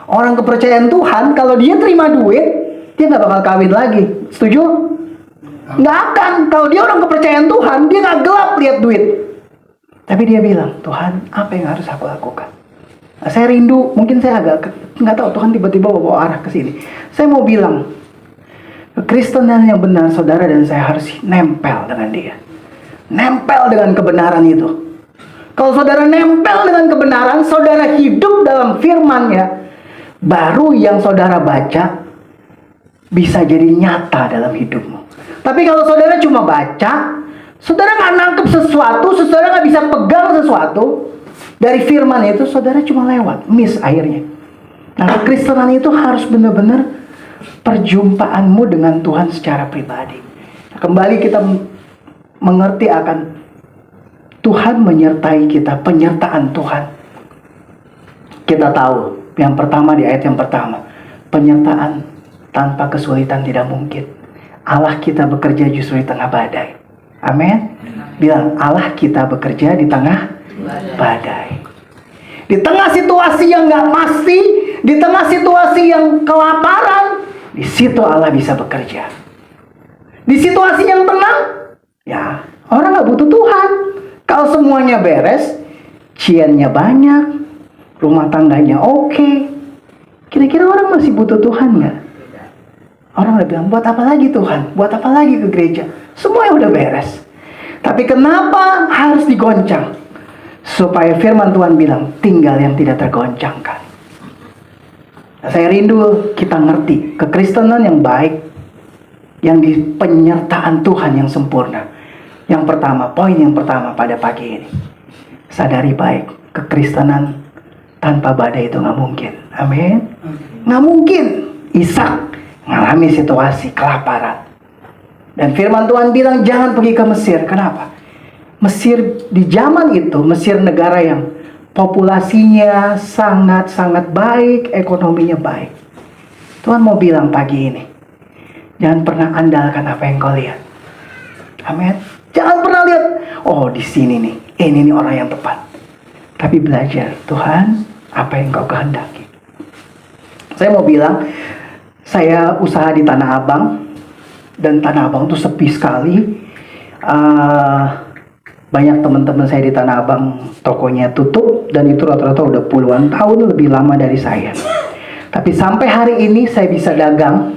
Orang kepercayaan Tuhan, kalau dia terima duit, dia nggak bakal kawin lagi. Setuju? Nggak akan. Kalau dia orang kepercayaan Tuhan, dia nggak gelap lihat duit. Tapi dia bilang, Tuhan, apa yang harus aku lakukan? Nah, saya rindu, mungkin saya agak nggak tahu, Tuhan tiba-tiba bawa arah ke sini. Saya mau bilang, kekristenan yang benar, saudara dan saya harus nempel dengan dia. Nempel dengan kebenaran itu. Kalau saudara nempel dengan kebenaran, saudara hidup dalam firman-Nya, baru yang saudara baca bisa jadi nyata dalam hidupmu. Tapi kalau saudara cuma baca, saudara nggak nangkep sesuatu, saudara nggak bisa pegang sesuatu dari firman itu, saudara cuma lewat, miss akhirnya. Nah, kekristenan itu harus benar-benar perjumpaanmu dengan Tuhan secara pribadi. Kembali kita mengerti akan Tuhan menyertai kita, penyertaan Tuhan. Kita tahu, yang pertama di ayat yang pertama, penyertaan tanpa kesulitan tidak mungkin. Allah kita bekerja justru di tengah badai. Amin. Bilang, Allah kita bekerja di tengah badai. Di tengah situasi yang gak pasti, di tengah situasi yang kelaparan, di situ Allah bisa bekerja. Di situasi yang tenang, ya orang gak butuh Tuhan. Kalau semuanya beres, ciannya banyak, rumah tangganya oke, kira-kira orang masih butuh Tuhan nggak? Orang udah bilang, buat apa lagi Tuhan? Buat apa lagi ke gereja? Semuanya udah beres. Tapi kenapa harus digoncang? Supaya firman Tuhan bilang, tinggal yang tidak tergoncangkan. Nah, saya rindu kita ngerti kekristenan yang baik, yang di penyertaan Tuhan yang sempurna. Yang pertama, poin yang pertama pada pagi ini, sadari baik, kekristenan tanpa badai itu nggak mungkin. Amin. Nggak mungkin. Ishak mengalami situasi kelaparan. Dan firman Tuhan bilang jangan pergi ke Mesir. Kenapa? Mesir di zaman itu, Mesir negara yang populasinya sangat-sangat baik, ekonominya baik. Tuhan mau bilang pagi ini, jangan pernah andalkan apa yang kau lihat. Amin. Jangan pernah lihat, oh di sini nih, ini nih orang yang tepat. Tapi belajar, Tuhan, apa yang kau kehendaki. Saya mau bilang, saya usaha di Tanah Abang, dan Tanah Abang tuh sepi sekali. Banyak teman-teman saya di Tanah Abang tokonya tutup, dan itu rata-rata udah puluhan tahun lebih lama dari saya. Tapi sampai hari ini saya bisa dagang.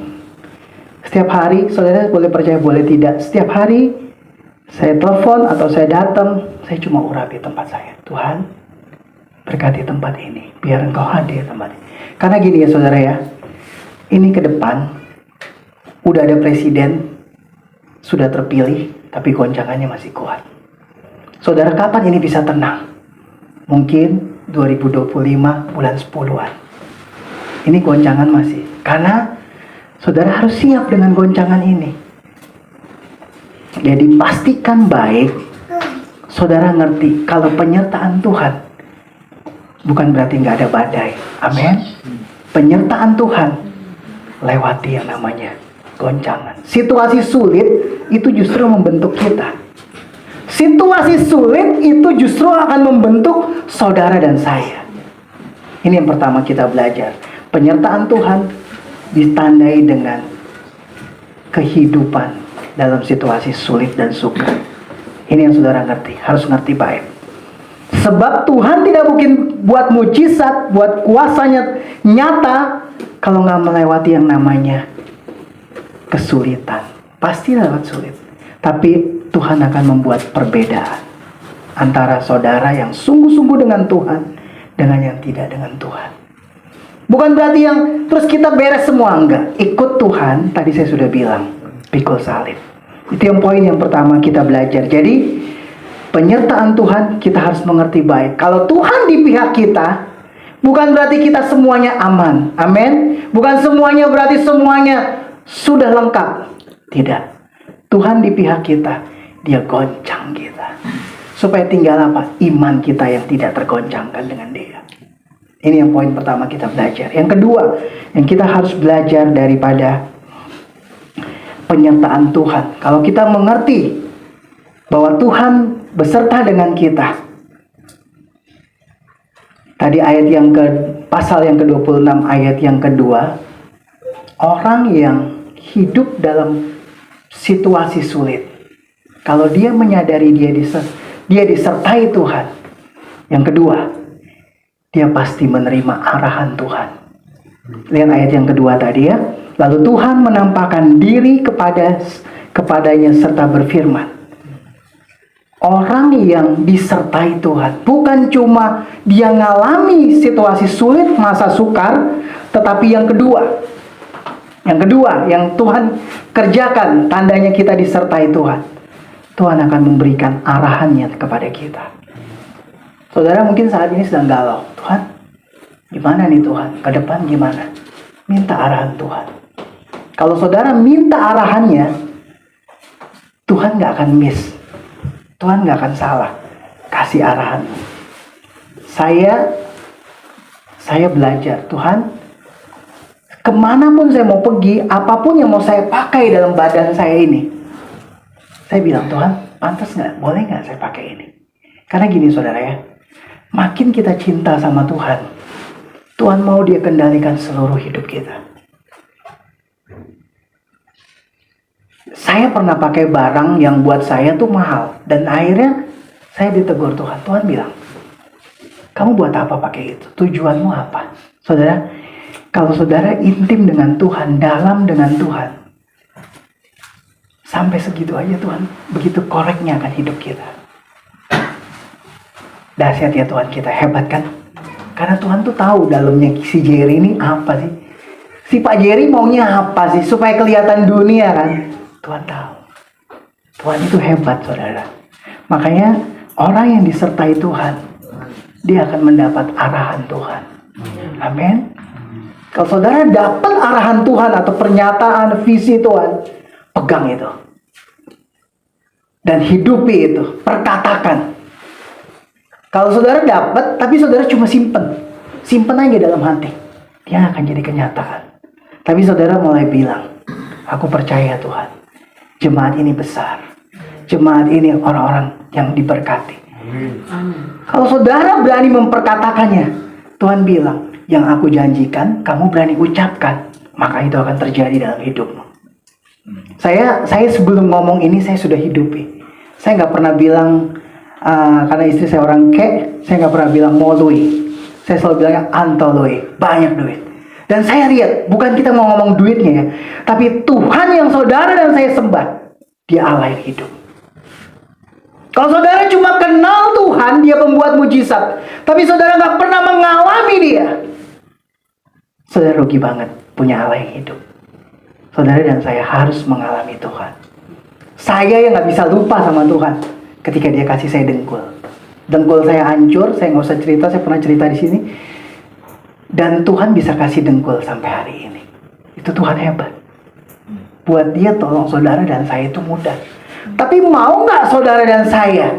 Setiap hari, saudara boleh percaya boleh tidak, setiap hari saya telepon atau saya datang, saya cuma urapi tempat saya. Tuhan, berkati tempat ini, biar engkau hadir tempat ini. Karena gini ya saudara ya, ini ke depan udah ada presiden, sudah terpilih, tapi goncangannya masih kuat. Saudara, kapan ini bisa tenang? Mungkin 2025 bulan 10-an. Ini goncangan masih. Karena saudara harus siap dengan goncangan ini. Jadi pastikan baik, saudara ngerti kalau penyertaan Tuhan bukan berarti nggak ada badai. Amin. Penyertaan Tuhan lewati yang namanya goncangan. Situasi sulit itu justru membentuk kita. Situasi sulit itu justru akan membentuk saudara dan saya. Ini yang pertama kita belajar. Penyertaan Tuhan ditandai dengan kehidupan dalam situasi sulit dan sukar. Ini yang saudara ngerti, harus ngerti baik. Sebab Tuhan tidak mungkin buat mujizat, buat kuasanya nyata kalau nggak melewati yang namanya kesulitan. Pasti lewat sulit. Tapi Tuhan akan membuat perbedaan antara saudara yang sungguh-sungguh dengan Tuhan dengan yang tidak dengan Tuhan. Bukan berarti yang terus kita beres semua, enggak. Ikut Tuhan, tadi saya sudah bilang, pikul salib. Itu yang poin yang pertama kita belajar. Jadi penyertaan Tuhan kita harus mengerti baik. Kalau Tuhan di pihak kita, bukan berarti kita semuanya aman. Amin. Bukan semuanya berarti semuanya sudah lengkap. Tidak. Tuhan di pihak kita, Dia goncang kita. Supaya tinggal apa? Iman kita yang tidak tergoncangkan dengan Dia. Ini yang poin pertama kita belajar. Yang kedua, yang kita harus belajar daripada penyertaan Tuhan. Kalau kita mengerti bahwa Tuhan beserta dengan kita. Tadi ayat yang pasal yang ke-26 ayat yang kedua, orang yang hidup dalam situasi sulit, kalau dia menyadari dia disertai Tuhan. Yang kedua, dia pasti menerima arahan Tuhan. Lihat ayat yang kedua tadi ya. Lalu Tuhan menampakkan diri kepadanya serta berfirman. Orang yang disertai Tuhan bukan cuma dia ngalami situasi sulit, masa sukar, tetapi yang kedua yang Tuhan kerjakan, tandanya kita disertai Tuhan. Tuhan akan memberikan arahannya kepada kita. Saudara mungkin saat ini sedang galau. Tuhan, gimana nih Tuhan? Ke depan gimana? Minta arahan Tuhan. Kalau saudara minta arahannya, Tuhan gak akan miss. Tuhan gak akan salah. Kasih arahan. Saya belajar. Tuhan, kemanapun saya mau pergi, apapun yang mau saya pakai dalam badan saya ini, saya bilang, Tuhan, pantas gak? Boleh gak saya pakai ini? Karena gini saudara ya, makin kita cinta sama Tuhan, Tuhan mau Dia kendalikan seluruh hidup kita. Saya pernah pakai barang yang buat saya tuh mahal, dan akhirnya saya ditegur Tuhan. Tuhan bilang, kamu buat apa pakai itu? Tujuanmu apa? Saudara, Kalau saudara intim dengan Tuhan, dalam dengan Tuhan, sampai segitu aja Tuhan begitu koreknya akan hidup kita. Dahsyat ya Tuhan kita, hebat kan? Karena Tuhan tuh tahu dalamnya si Jerry ini apa sih. Si Pak Jerry maunya apa sih? Supaya kelihatan dunia kan? Tuhan tahu. Tuhan itu hebat saudara. Makanya orang yang disertai Tuhan, dia akan mendapat arahan Tuhan. Amin. Kalau saudara dapat arahan Tuhan atau pernyataan visi Tuhan, pegang itu. Dan hidupi itu, perkatakan. Kalau saudara dapat, tapi saudara cuma simpen aja dalam hati, dia akan jadi kenyataan. Tapi saudara mulai bilang, aku percaya Tuhan, jemaat ini besar, jemaat ini orang-orang yang diberkati. Kalau saudara berani memperkatakannya, Tuhan bilang, yang aku janjikan, kamu berani ucapkan, maka itu akan terjadi dalam hidupmu. Saya sebelum ngomong ini, saya sudah hidupi. Saya nggak pernah bilang, karena istri saya orang kek, saya nggak pernah bilang mau lui. Saya selalu bilangnya antolui, banyak duit. Dan saya lihat, bukan kita mau ngomong duitnya ya, tapi Tuhan yang saudara dan saya sembah, dia Allah yang hidup. Kalau saudara cuma kenal Tuhan, dia pembuat mujizat, tapi saudara nggak pernah mengalami dia, saudara rugi banget punya Allah yang hidup. Saudara dan saya harus mengalami Tuhan. Saya yang nggak bisa lupa sama Tuhan ketika dia kasih saya dengkul. Dengkul saya hancur, saya nggak usah cerita, saya pernah cerita di sini. Dan Tuhan bisa kasih dengkul sampai hari ini. Itu Tuhan hebat. Buat dia tolong saudara dan saya itu mudah. Tapi mau nggak saudara dan saya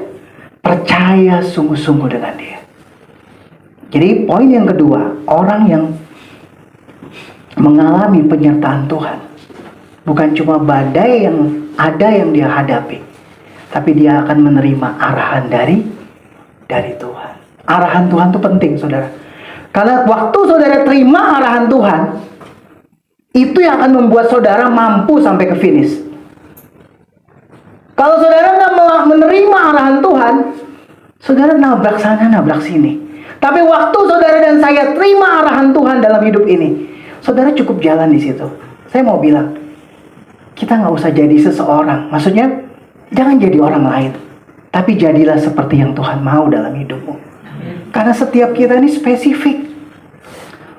percaya sungguh-sungguh dengan dia? Jadi poin yang kedua, orang yang mengalami penyertaan Tuhan, bukan cuma badai yang ada yang dia hadapi, tapi dia akan menerima arahan dari Tuhan. Arahan Tuhan itu penting saudara. Karena waktu saudara terima arahan Tuhan, itu yang akan membuat saudara mampu sampai ke finish. Kalau saudara nggak menerima arahan Tuhan, saudara nabrak sana, nabrak sini. Tapi waktu saudara dan saya terima arahan Tuhan dalam hidup ini, saudara cukup jalan di situ. Saya mau bilang, kita nggak usah jadi seseorang. Maksudnya, jangan jadi orang lain, tapi jadilah seperti yang Tuhan mau dalam hidupmu. Karena setiap kita ini spesifik.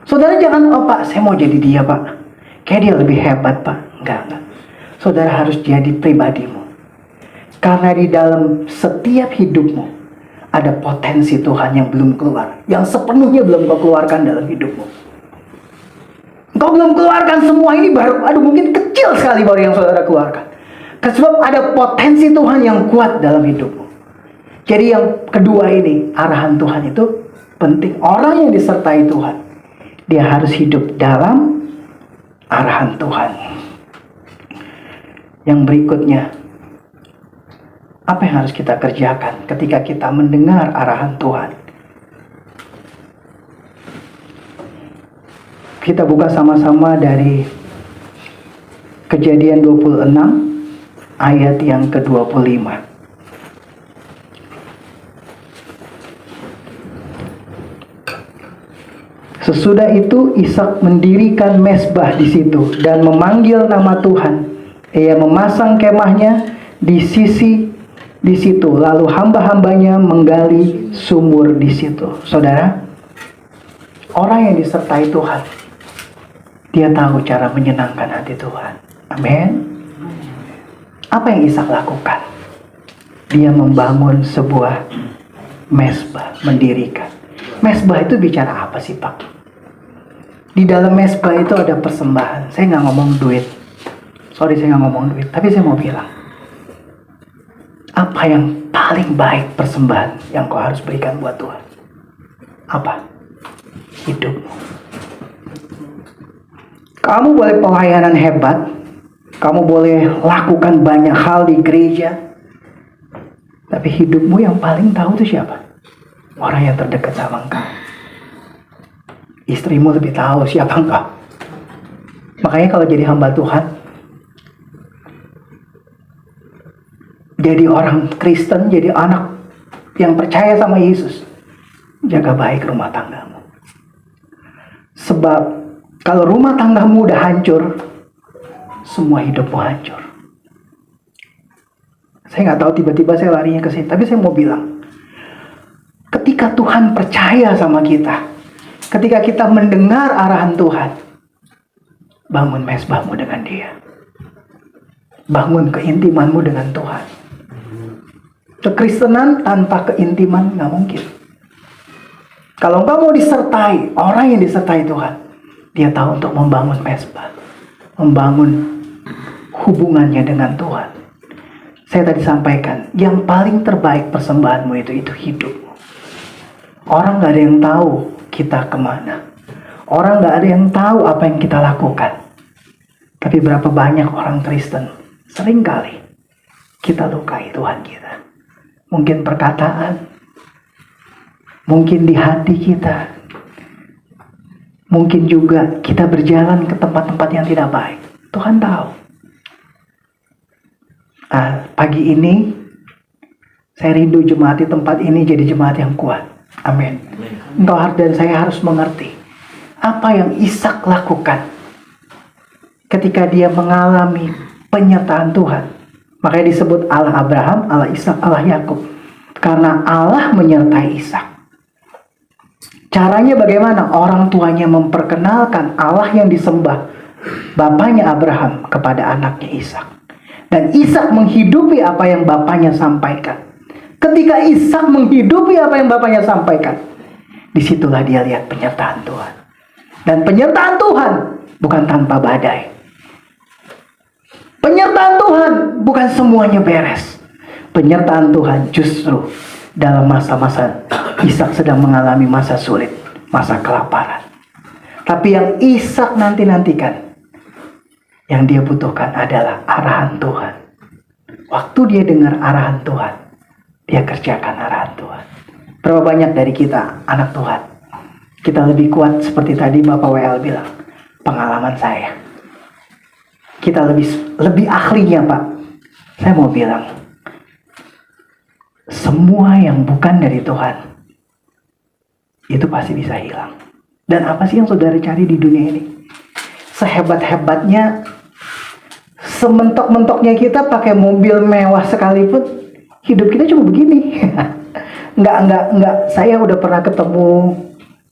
Saudara jangan, oh Pak, saya mau jadi dia Pak. Kayak dia lebih hebat Pak. Enggak. Saudara harus jadi pribadimu. Karena di dalam setiap hidupmu, ada potensi Tuhan yang belum keluar. Yang sepenuhnya belum kau keluarkan dalam hidupmu. Kau belum keluarkan semua ini baru, mungkin kecil sekali baru yang saudara keluarkan. Sebab ada potensi Tuhan yang kuat dalam hidupmu. Jadi yang kedua ini, arahan Tuhan itu penting. Orang yang disertai Tuhan, dia harus hidup dalam arahan Tuhan. Yang berikutnya, apa yang harus kita kerjakan ketika kita mendengar arahan Tuhan? Kita buka sama-sama dari Kejadian 26 ayat yang ke-25. Sesudah itu Ishak mendirikan mezbah di situ dan memanggil nama Tuhan. Ia memasang kemahnya di situ, lalu hamba-hambanya menggali sumur di situ. Saudara, orang yang disertai Tuhan, dia tahu cara menyenangkan hati Tuhan. Amin. Apa yang Ishak lakukan? Dia membangun sebuah mezbah, mendirikan. Mezbah itu bicara apa sih Pak? Di dalam mezbah itu ada persembahan. Saya nggak ngomong duit. Sorry, saya nggak ngomong duit. Tapi saya mau bilang, apa yang paling baik persembahan yang kau harus berikan buat Tuhan? Apa? Hidupmu. Kamu boleh pelayanan hebat. Kamu boleh lakukan banyak hal di gereja. Tapi hidupmu yang paling tahu itu siapa? Orang yang terdekat sama engkau. Istrimu lebih tahu siapa engkau. Makanya kalau jadi hamba Tuhan, jadi orang Kristen, jadi anak yang percaya sama Yesus, jaga baik rumah tanggamu. Sebab Kalau rumah tanggamu udah hancur, semua hidupmu hancur. Saya nggak tahu, tiba-tiba saya larinya ke sini, tapi saya mau bilang, ketika Tuhan percaya sama kita, ketika kita mendengar arahan Tuhan, bangun mesbahmu dengan Dia. Bangun keintimanmu dengan Tuhan. Kekristenan tanpa keintiman nggak mungkin. Kalau engkau mau disertai, orang yang disertai Tuhan, dia tahu untuk membangun mesbah, membangun hubungannya dengan Tuhan. Saya tadi sampaikan, yang paling terbaik persembahanmu itu hidupmu. Orang gak ada yang tahu kita kemana. Orang gak ada yang tahu apa yang kita lakukan. Tapi berapa banyak orang Kristen, seringkali kita lukai Tuhan kita. Mungkin perkataan, mungkin di hati kita, mungkin juga kita berjalan ke tempat-tempat yang tidak baik. Tuhan tahu. Pagi ini saya rindu jemaat di tempat ini jadi jemaat yang kuat. Amin. Engkau dan saya harus mengerti apa yang Ishak lakukan ketika dia mengalami penyertaan Tuhan. Makanya disebut Allah Abraham, Allah Ishak, Allah Yakub, karena Allah menyertai Ishak. Caranya bagaimana? Orang tuanya memperkenalkan Allah yang disembah, bapaknya Abraham, kepada anaknya Ishak. Dan Ishak menghidupi apa yang bapaknya sampaikan. Ketika Ishak menghidupi apa yang bapaknya sampaikan, disitulah dia lihat penyertaan Tuhan. Dan penyertaan Tuhan bukan tanpa badai. Penyertaan Tuhan bukan semuanya beres. Penyertaan Tuhan justru dalam masa-masa Ishak sedang mengalami masa sulit, masa kelaparan. Tapi yang Ishak nantikan, yang dia butuhkan adalah arahan Tuhan. Waktu dia dengar arahan Tuhan, dia kerjakan arahan Tuhan. Berapa banyak dari kita, anak Tuhan, kita lebih kuat seperti tadi Bapak WL bilang, pengalaman saya. Kita lebih ahlinya, Pak. Saya mau bilang, semua yang bukan dari Tuhan itu pasti bisa hilang. Dan apa sih yang saudara cari di dunia ini? Sehebat-hebatnya, sementok-mentoknya kita pakai mobil mewah sekalipun, hidup kita cuma begini. Enggak. Saya udah pernah ketemu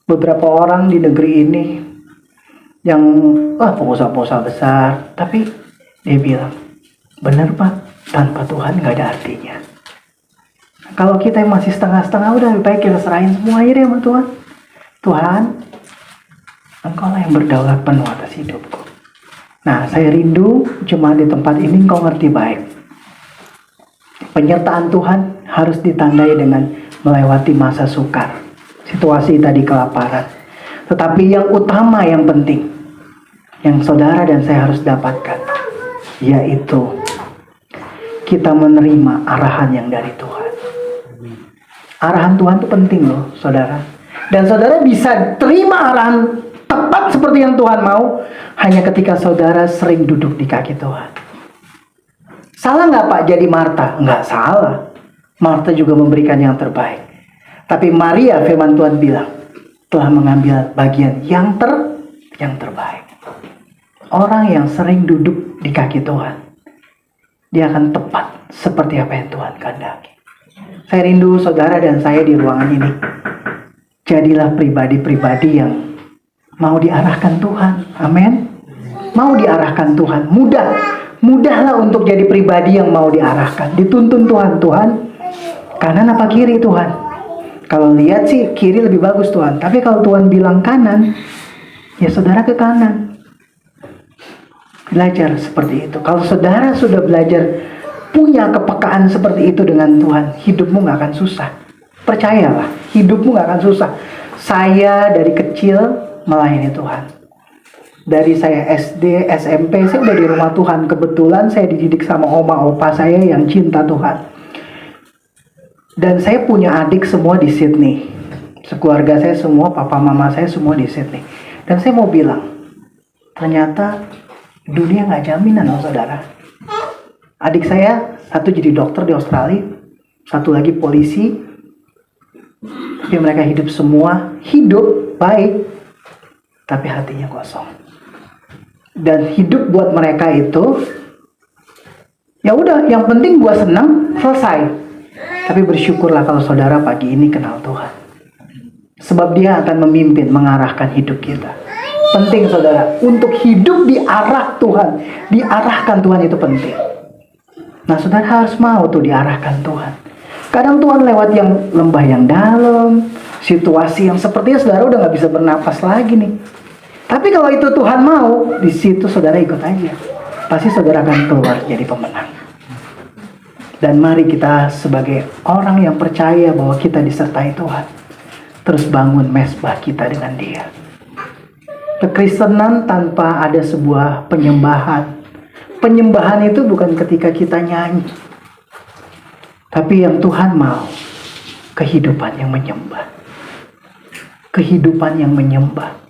beberapa orang di negeri ini yang pengusaha-pengusaha besar, tapi dia bilang, benar Pak, tanpa Tuhan nggak ada artinya. Kalau kita yang masih setengah-setengah, udah lebih baik kita serahin semua aja deh sama Tuhan. Tuhan, Engkau lah yang berdaulat penuh atas hidupku. Nah, saya rindu jemaat di tempat ini Engkau ngerti baik. Penyertaan Tuhan harus ditandai dengan melewati masa sukar, situasi tadi kelaparan. Tetapi yang utama, yang penting, yang saudara dan saya harus dapatkan, yaitu kita menerima arahan yang dari Tuhan. Arahan Tuhan itu penting loh, saudara. Dan saudara bisa terima arahan tepat seperti yang Tuhan mau hanya ketika saudara sering duduk di kaki Tuhan. Salah nggak Pak jadi Marta? Nggak salah. Marta juga memberikan yang terbaik. Tapi Maria, firman Tuhan bilang, telah mengambil bagian yang terbaik. Orang yang sering duduk di kaki Tuhan, dia akan tepat seperti apa yang Tuhan kehendaki. Saya rindu saudara dan saya di ruangan ini, jadilah pribadi-pribadi yang mau diarahkan Tuhan. Amin. Mau diarahkan Tuhan. Mudahlah untuk jadi pribadi yang mau diarahkan. Dituntun Tuhan, kanan apa kiri Tuhan? Kalau lihat sih kiri lebih bagus Tuhan. Tapi kalau Tuhan bilang kanan, ya saudara ke kanan. Belajar seperti itu. Kalau saudara sudah belajar punya kepekaan seperti itu dengan Tuhan, hidupmu gak akan susah. Percayalah, hidupmu gak akan susah. Saya dari kecil melayani Tuhan. Dari saya SD, SMP, saya udah di rumah Tuhan. Kebetulan saya dididik sama oma opa saya yang cinta Tuhan. Dan saya punya adik semua di Sydney. Sekeluarga saya semua, papa mama saya semua di Sydney. Dan saya mau bilang, ternyata dunia gak jaminan loh saudara. Adik saya, satu jadi dokter di Australia, satu lagi polisi. Tapi mereka hidup semua, hidup baik, tapi hatinya kosong. dan hidup buat mereka itu ya udah, yang penting gua senang, selesai. Tapi bersyukurlah kalau saudara pagi ini kenal Tuhan, sebab Dia akan memimpin, mengarahkan hidup kita. Penting saudara, untuk hidup diarah Tuhan, diarahkan Tuhan itu penting. Nah saudara harus mau tuh diarahkan Tuhan. Kadang Tuhan lewat yang lembah yang dalam, situasi yang sepertinya saudara udah gak bisa bernapas lagi nih. Tapi kalau itu Tuhan mau, di situ saudara ikut aja. Pasti saudara akan keluar jadi pemenang. Dan mari kita sebagai orang yang percaya bahwa kita disertai Tuhan, terus bangun mesbah kita dengan Dia. Kekristenan tanpa ada sebuah penyembahan. Penyembahan itu bukan ketika kita nyanyi, tapi yang Tuhan mau, kehidupan yang menyembah. Kehidupan yang menyembah.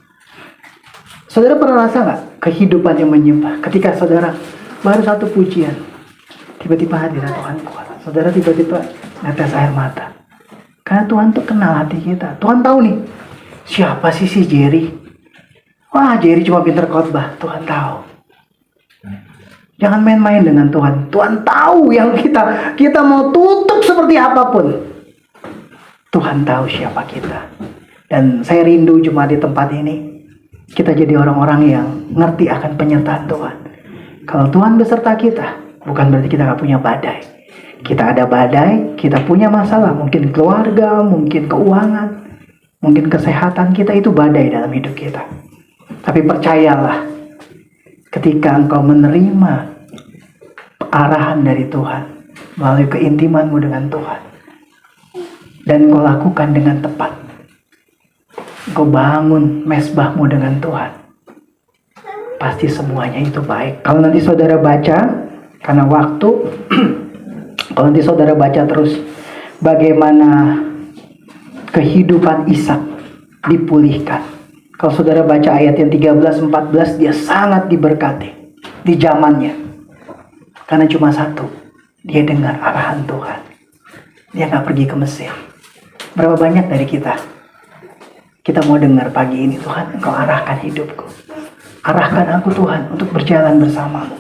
Saudara pernah rasa gak kehidupan yang menyembah? Ketika saudara baru satu pujian, tiba-tiba hadirat Tuhan kuat. Saudara tiba-tiba netes air mata. Karena Tuhan tuh kenal hati kita. Tuhan tahu nih, siapa sih si Jerry? Wah, Jerry cuma pinter khotbah. Tuhan tahu. Jangan main-main dengan Tuhan. Tuhan tahu yang kita mau tutup seperti apapun. Tuhan tahu siapa kita. Dan saya rindu cuma di tempat ini kita jadi orang-orang yang ngerti akan penyertaan Tuhan. Kalau Tuhan beserta kita, bukan berarti kita gak punya badai. Kita ada badai, kita punya masalah. Mungkin keluarga, mungkin keuangan, mungkin kesehatan kita, itu badai dalam hidup kita. Tapi percayalah, ketika engkau menerima arahan dari Tuhan melalui keintimanmu dengan Tuhan, dan engkau lakukan dengan tepat, engkau bangun mesbahmu dengan Tuhan, pasti semuanya itu baik. Kalau nanti saudara baca, karena waktu, kalau nanti saudara baca terus bagaimana kehidupan Ishak dipulihkan. Kalau saudara baca ayat yang 13-14, dia sangat diberkati di zamannya. Karena cuma satu, dia dengar arahan Tuhan. Dia gak pergi ke Mesir. Berapa banyak dari kita mau dengar pagi ini, Tuhan, Engkau arahkan hidupku. Arahkan aku Tuhan untuk berjalan bersamamu.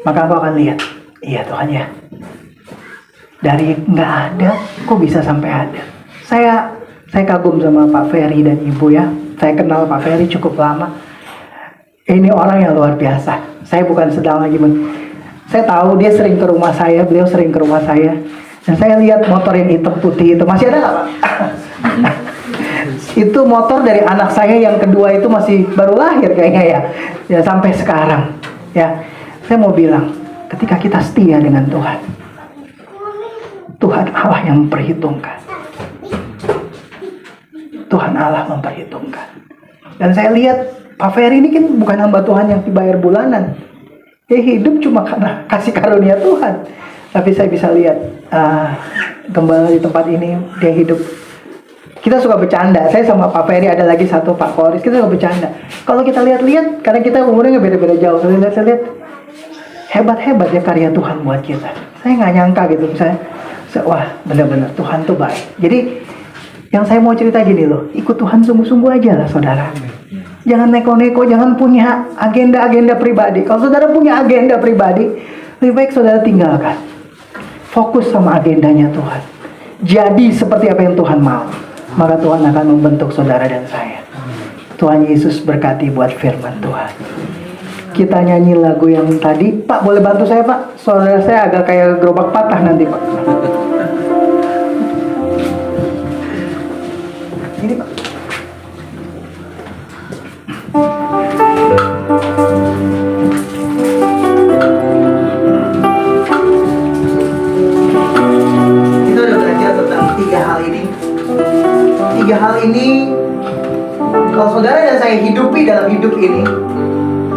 Maka Engkau akan lihat, iya Tuhan ya, dari nggak ada, kok bisa sampai ada. Saya kagum sama Pak Ferry dan Ibu ya. Saya kenal Pak Ferry cukup lama. Ini orang yang luar biasa. Saya bukan sedang lagi saya tahu dia sering ke rumah saya, beliau sering ke rumah saya. Dan saya lihat motor yang hitam putih itu. Masih ada nggak Pak? Itu motor dari anak saya yang kedua, itu masih baru lahir kayaknya ya. Ya sampai sekarang. Ya, saya mau bilang, ketika kita setia dengan Tuhan, Tuhan Allah yang memperhitungkan. Tuhan Allah memperhitungkan. Dan saya lihat Pak Ferry ini kan bukan hamba Tuhan yang dibayar bulanan. Dia hidup cuma karena kasih karunia Tuhan. Tapi saya bisa lihat gembala di tempat ini, dia hidup. Kita suka bercanda. Saya sama Pak Ferry, ada lagi satu Pak Koris, kita suka bercanda. Kalau kita lihat-lihat, karena kita umurnya beda-beda jauh, saya lihat hebat-hebat ya karya Tuhan buat kita. Saya nggak nyangka gitu, misalnya, wah benar-benar Tuhan tuh baik. Jadi yang saya mau cerita gini loh, ikut Tuhan sungguh-sungguh aja lah saudara. Jangan neko-neko, jangan punya agenda-agenda pribadi. Kalau saudara punya agenda pribadi, lebih baik saudara tinggalkan. Fokus sama agendanya Tuhan. Jadi seperti apa yang Tuhan mau, maka Tuhan akan membentuk saudara dan saya. Tuhan Yesus berkati buat firman Tuhan. Kita nyanyi lagu yang tadi. Pak, boleh bantu saya Pak? Saudara saya agak kayak gerobak patah nanti Pak. Ini Pak. Kita udah belajar tentang tiga hal ini. Kalau saudara dan saya hidupi dalam hidup ini,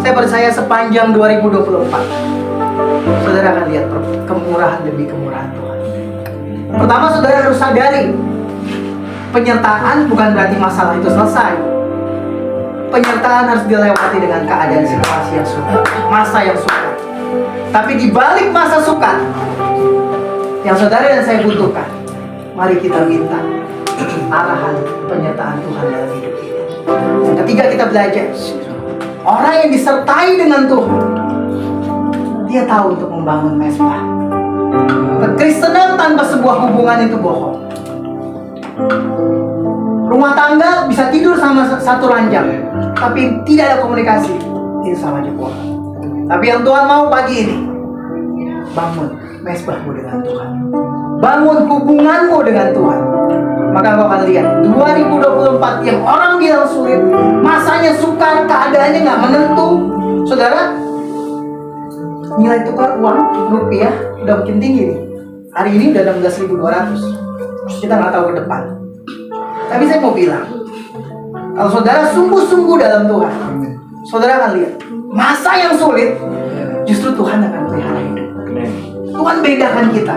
saya percaya sepanjang 2024 saudara akan lihat kemurahan demi kemurahan Tuhan. Pertama, saudara harus sadari, penyertaan bukan berarti masalah itu selesai. Penyertaan harus dilewati dengan keadaan situasi yang sukar, masa yang sukar. Tapi di balik masa sukar yang saudara dan saya butuhkan, mari kita minta arahan penyertaan Tuhan dalam hidup kita. Yang ketiga, kita belajar Orang yang disertai dengan Tuhan, dia tahu untuk membangun mesbah. Kekristenan tanpa sebuah hubungan itu bohong. Rumah tangga bisa tidur sama satu ranjang, tapi tidak ada komunikasi, itu sama aja bohong. Tapi yang Tuhan mau pagi ini, bangun mesbahmu dengan Tuhan, bangun hubunganmu dengan Tuhan. Maka kau akan lihat 2024 yang orang bilang sulit, masanya sukar, keadaannya nggak menentu. Saudara, nilai tukar uang rupiah udah makin tinggi nih. Hari ini udah 16.200. Kita nggak tahu ke depan. Tapi saya mau bilang, kalau saudara sungguh-sungguh dalam Tuhan, saudara akan lihat masa yang sulit, justru Tuhan akan pelihara hidup. Tuhan bedakan kita.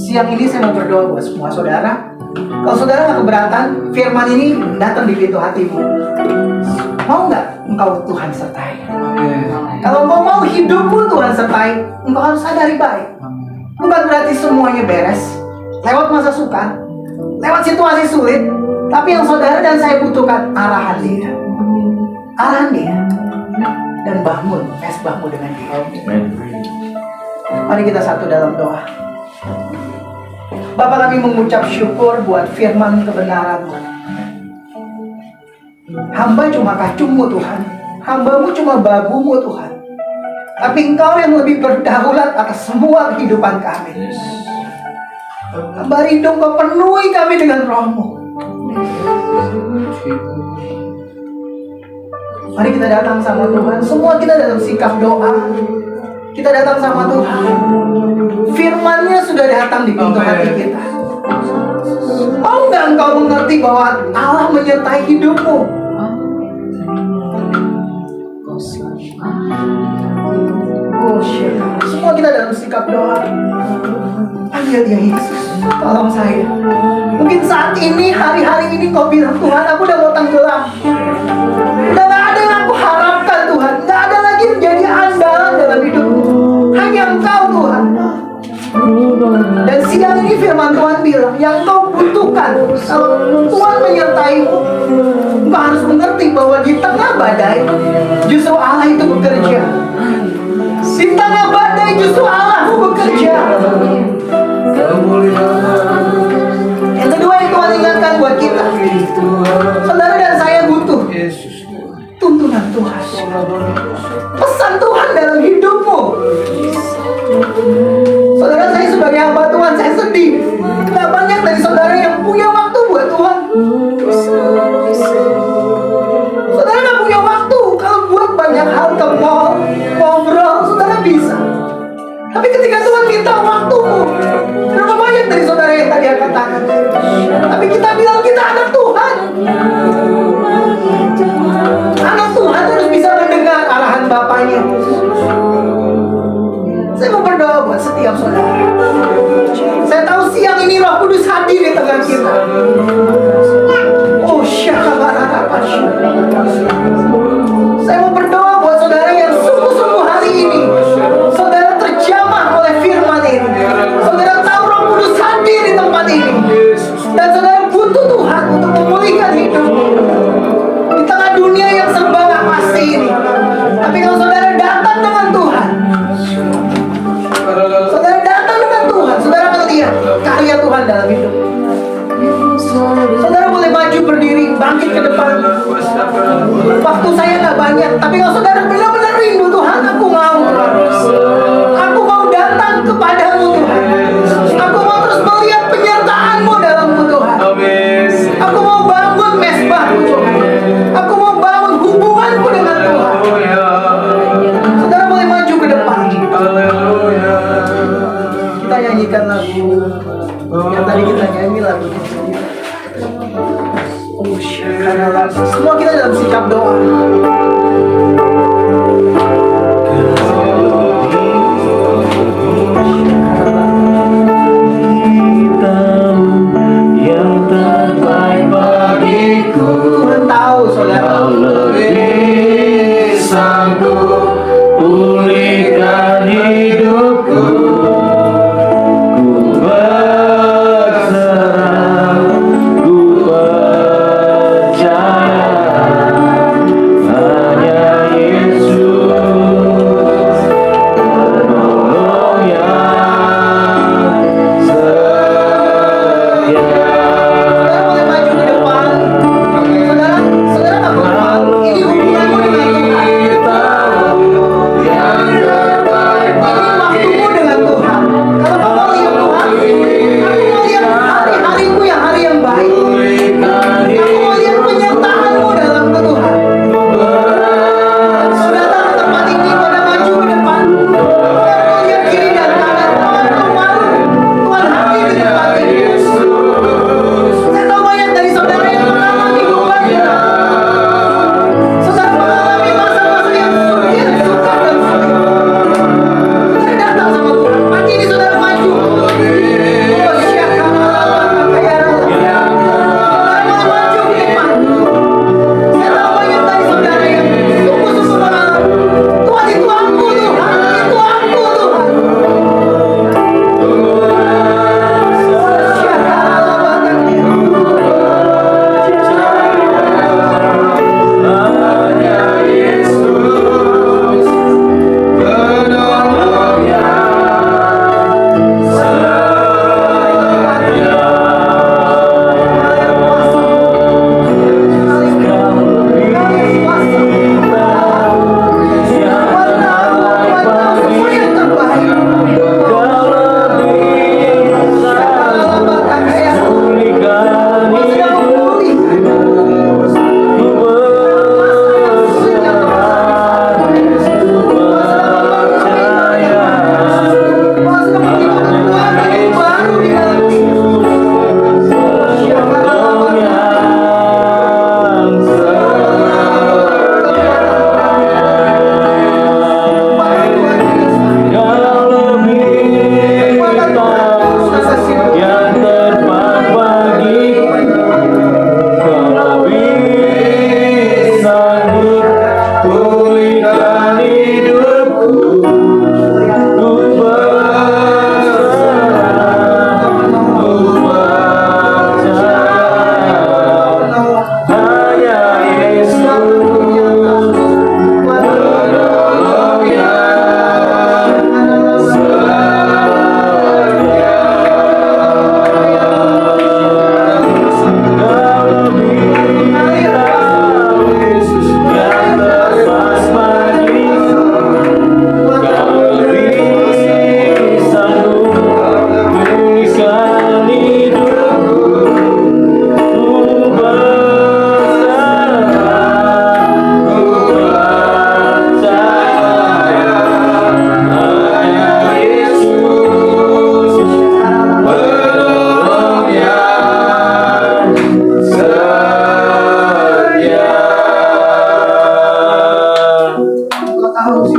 Siang ini saya mau berdoa buat semua saudara. Kalau saudara nggak keberatan, firman ini datang di pintu hatimu. Mau nggak engkau Tuhan sertai? Kalau engkau mau hidupmu Tuhan sertai, engkau harus sadari baik. Bukan berarti semuanya beres lewat masa sukar, lewat situasi sulit. Tapi yang saudara dan saya butuhkan arahan dia. Arahan dia. Dan bangun mesbahmu dengan dia. Mari kita satu dalam doa. Bapa, kami mengucap syukur buat firman kebenaran. Hamba cuma kacungmu Tuhan, hambamu cuma babumu Tuhan. Tapi Engkau yang lebih berdaulat atas semua kehidupan kami. Hamba rindu Engkau penuhi kami dengan roh-Mu. Mari kita datang sama Tuhan. Semua kita dalam sikap doa. Kita datang sama Tuhan. Firman-Nya sudah datang di pintu hati kita. Mau nggak engkau mengerti bahwa Allah menyertai hidupmu? Oh, semua kita dalam sikap doa. Panggil dia Yesus, tolong saya. Mungkin saat ini, hari-hari ini kau bilang, Tuhan, aku udah mau tenggelam. Udah gak ada yang aku harapkan Tuhan. Gak ada lagi yang jadi andalan dalam hidupku. Hanya Engkau Tuhan. Dan siang ini firman Tuhan bilang, yang kau butuhkan, kalau Tuhan menyertaimu, engkau harus mengerti bahwa di tengah badai, justru Allah itu bekerja. Di tengah badai justru Allah bekerja. Yang kedua yang Tuhan ingatkan buat kita, saudara dan saya butuh tuntunan Tuhan, pesan Tuhan dalam hidupmu. Saudara, saya sebagai hamba Tuhan, saya sedih. Gak banyak dari saudara yang punya waktu buat Tuhan. Saudara gak punya waktu. Kalau buat banyak hal ke mall, ngobrol, saudara bisa. Tapi ketika Tuhan minta waktumu, berapa banyak dari saudara yang tadi angkat tangan? Tapi kita bilang kita anak Tuhan. Anak Tuhan harus bisa mendengar arahan Bapaknya. Saya mau berdoa buat setiap saudara. Saya tahu siang ini Roh Kudus hadir di tengah kita. Oh, syakabarabasya. Saya mau berdoa buat saudara yang sungguh-sungguh hari ini saudara terjamah oleh firman ini. Saudara tahu Roh Kudus hadir di tempat ini. Dan saudara butuh Tuhan untuk memulihkan hidupmu di tengah dunia yang serba gak pasti ini. Tapi kalau saudara datang dengan Tuhan, saudara datang dengan Tuhan, saudara akan lihat karya Tuhan dalam hidup. Saudara boleh maju berdiri, bangkit ke depan. Waktu saya gak banyak, tapi kalau saudara benar-benar rindu Tuhan, aku mau. Aku mau datang kepadamu Tuhan. Aku mau terus melihat penyertaan-Mu dalamku Tuhan. Aku mau bangun mesbah-Mu Tuhan. Aku mau bangun hubunganku dengan Tuhan. Saudara boleh maju ke depan. Kita nyanyikan lagu yang tadi kita nyanyi lagu ini. Semua kita dalam sikap doa. Yang terbaik bagiku, Tuhan tahu saudara. lebih sanggup pulihkan hidupku. Ku berserah, ku percaya hanya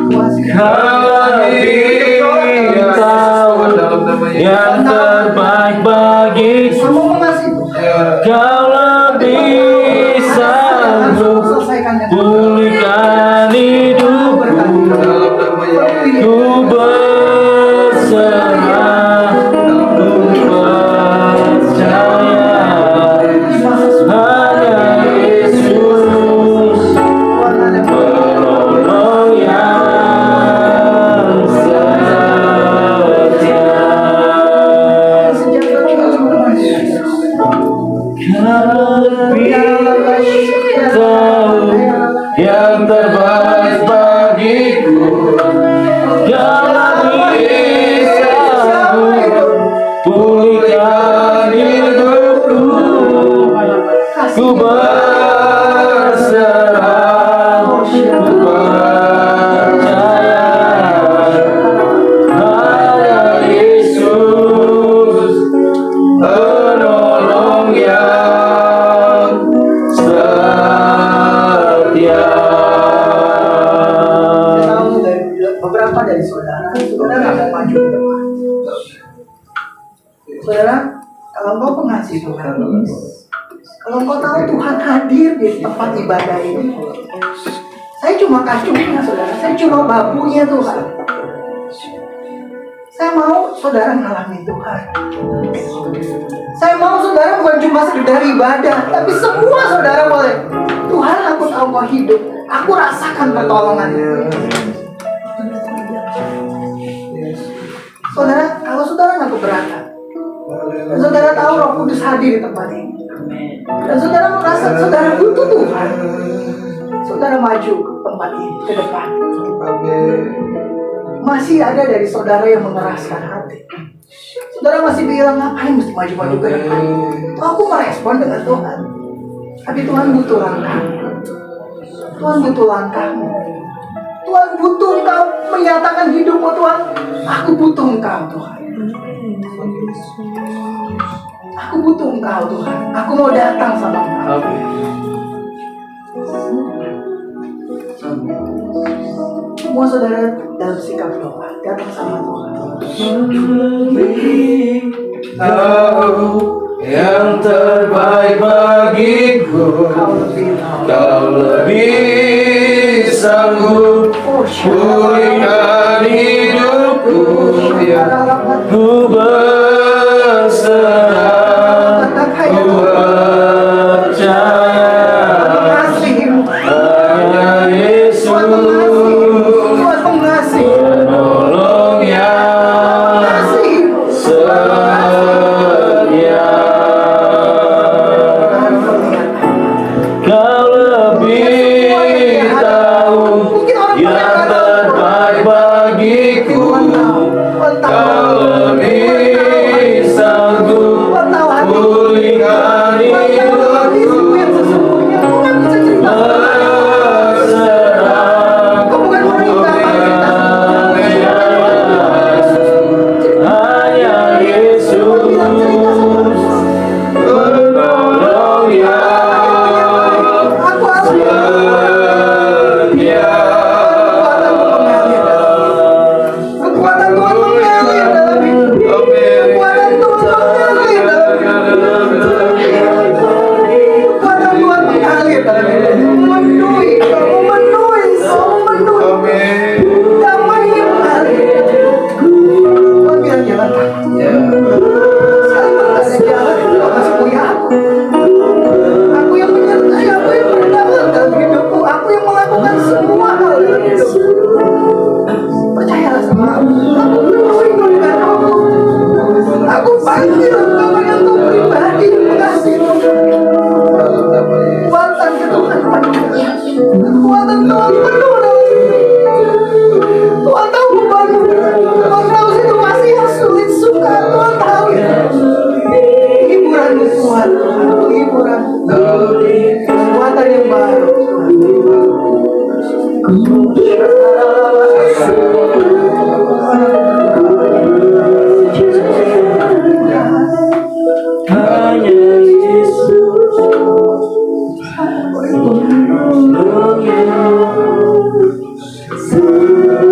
Kau lebih tahu yang terbaik bagiku. Kamu mengasihi Tuhan. Kau lebih sanggup pulihkan hidupku. Ku berserah, ku percaya hanya Yesus penolong yang setia. Kau lebih tahu yang terbaik bagiku. Kau lebih sanggup pulihkan hidupku. Ku berserah, ku percaya hanya Yesus penolong yang setia. Tahu beberapa dari saudara nggak mau maju ke depan. Saudara, kalau engkau pengasihi Tuhan, kalau engkau tahu Tuhan hadir di tempat ibadah ini, saya cuma kacungnya saudara, saya cuma babunya Tuhan. Saya mau saudara ngalamin Tuhan. Saya mau saudara bukan cuma sekedar ibadah, tapi semua saudara boleh. Tuhan, aku tahu kau hidup, aku rasakan pertolonganmu. Saudara, kalau saudara nggak keberatan, dan saudara tahu Roh Kudus hadir di tempat ini, dan saudara merasa saudara butuh Tuhan, saudara maju ke tempat ini, ke depan. Masih ada dari saudara yang mengeraskan hati. Saudara masih bilang, ngapain mesti maju-maju ke depan? Aku merespon dengan Tuhan, tapi Tuhan butuh langkahmu. Tuhan butuh langkahmu. Tuhan butuh engkau menyatakan hidupmu. Tuhan, aku butuh engkau Tuhan. Aku butuh engkau Tuhan. Aku mau datang sama engkau. Semua saudara dalam sikap doa datang sama Tuhan. Kau yang terbaik bagiku. Kau lebih sanggup pulihkan hidupku. Ku berserah, ku percaya hanya Yesus penolong yang setia. Kau lebih tahu yang terbaik bagiku. Kau lebih sanggup pulihkan hidupku. Berserah, ku percaya hanya Yesus penolong yang setia. Kekuatan Tuhan mengalir dalam hidup. Kekuatan Tuhan mengalir dalam hidup. Kekuatan Tuhan mengalir dalam hidup. Memenuhi, memenuhi. Damainya mengalir. Tuhan bilang jangan takut. Sekalipun ada jalan, Tuhan masih punya aku. Aku yang menyertai, aku yang berdaulat dalam hidupku. Aku yang melakukan semua hal dalam hidupku. Percayalah sama aku. Aku penuhi kau dengan rohku. Aku panggil engkau dengan kau pribadi yang mengasihi Tuhan. Kekuatan Tuhan penuh. Kekuatan Tuhan penuh dalam hidup. Tuhan tahu bebanmu. Tuhan tahu situasi yang sulit, sukar. Tuhan tahu ya. Hiburanmu Tuhan. Penghiburan. Kekuatan yang baru. Hanya Yesus penolong yang setia.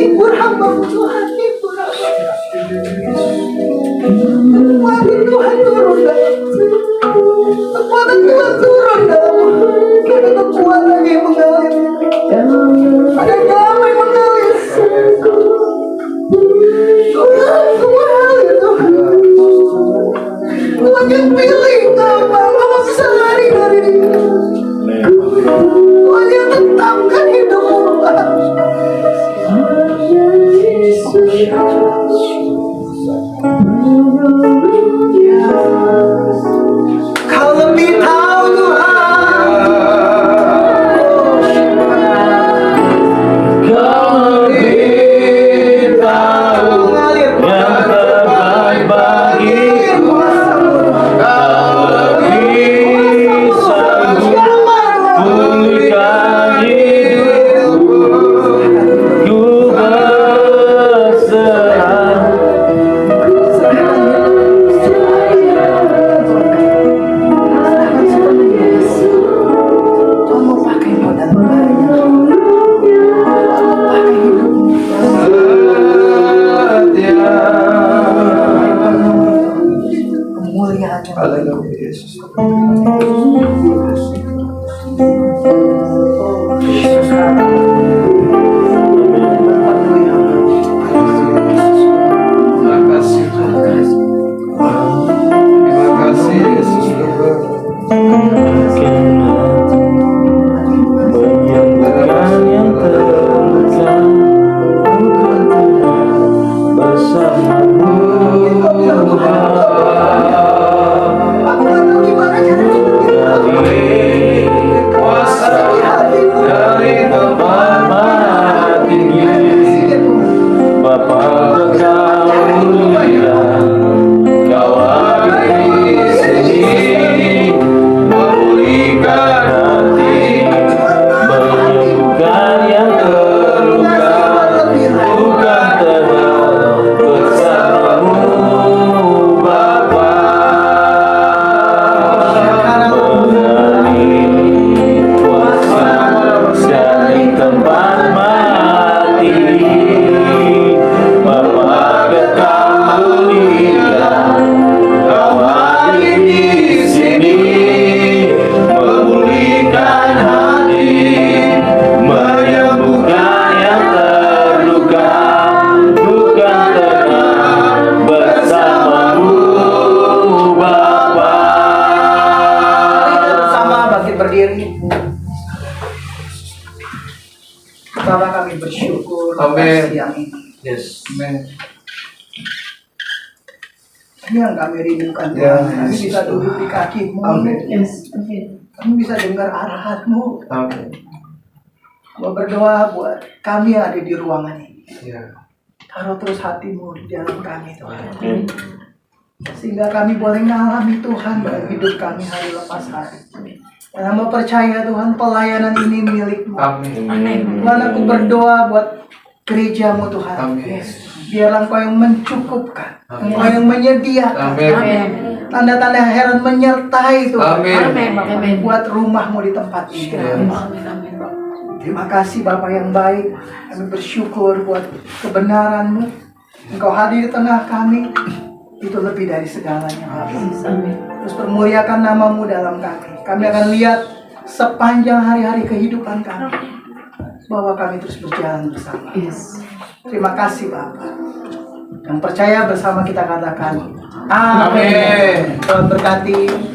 hibur hamba-Mu Tuhan, hibur hamba. Kekuatan Tuhan turun dalam, kekuatan Tuhan turun dalam, ada kekuatan yang mengalir, ada damai mengalir. Tuhan mengalir Tuhan. Tuhan yang pilih hamba bisa lari dari dia. Tuhan yang tetapkan hidupmu. Kau lebih tahu Tuhan. Kau lebih tahu yang terbaik bagiku. Kau lebih sanggup pulihkan hidupku. Ku berserah. Tuhan mau pakai kau dalam bahaya. Tuhan mau pakai hidupmu. Kemuliaan yang Menyembuhkan yang terluka, bukan tenang bersamamu. aku nggak tahu gimana caranya. Dari kuasa, dari tempat maha tinggi, Bapa Kekal mulia, Kau ada di sini, memulihkan hati, menyembuhkan yang terluka, bukan tenang bersamamu, Bapa. Mengenai kuasa dari tempat mati, Bapa Kekal mulia, Kau hadir di sini, memulihkan hati, menyembuhkan yang terluka, bukan tenang bersamamu, Bapa. Sama bangkit berdiri. Bapa kami bersyukur atas siang ini. Yes. Amen. Ini yang kami rindukan Tuhan. Kami bisa duduk di kaki-Mu. Kami bisa dengar arahan-Mu. Amen. Mau berdoa buat kami yang ada di ruangan ini. Ya. Taruh terus hati-Mu di dalam kami Tuhan. Sehingga kami boleh mengalami Tuhan dalam hidup kami hari lepas hari. Dan hamba percaya Tuhan pelayanan ini milik-Mu. Amin. Tuhan aku berdoa buat gereja-Mu Tuhan. Amin. Biarlah Engkau yang mencukupkan, Amin. Engkau yang menyediakan. Amin. Tanda-tanda heran menyertai Tuhan. Amin. Buat rumah-Mu di tempat ini. Terima kasih Bapa yang baik. Kami bersyukur buat kebenaran-Mu. Engkau hadir di tengah kami. Itu lebih dari segalanya Bapa. Terus permuliakan nama-Mu dalam kami. Kami akan lihat sepanjang hari-hari kehidupan kami bahwa kami terus berjalan bersama. Terima kasih Bapa. Yang percaya bersama kita katakan amin. Tuhan berkati.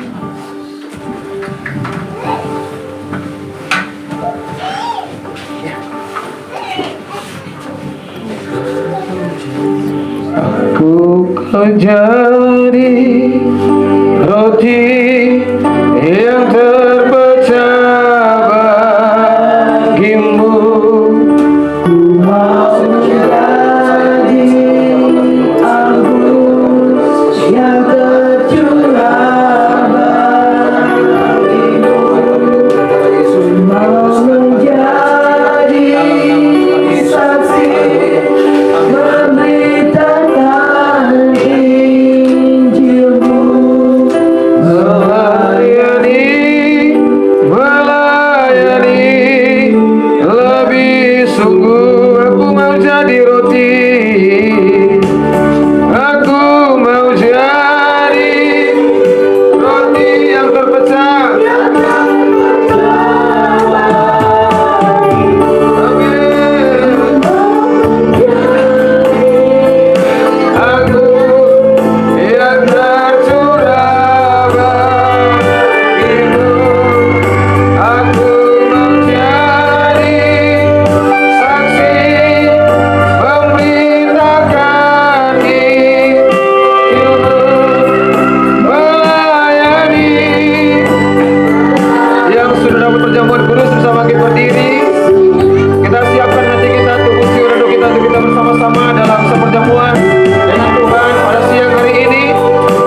Aku menjadi roti yang terpecah bagimu. Ku mau menjadi anggur yang tercurah bagimu. Ku mau menjadi saksi memberitakan Injil-Mu, melayani bersama-sama dalam seperjamuan dengan Tuhan pada siang hari ini.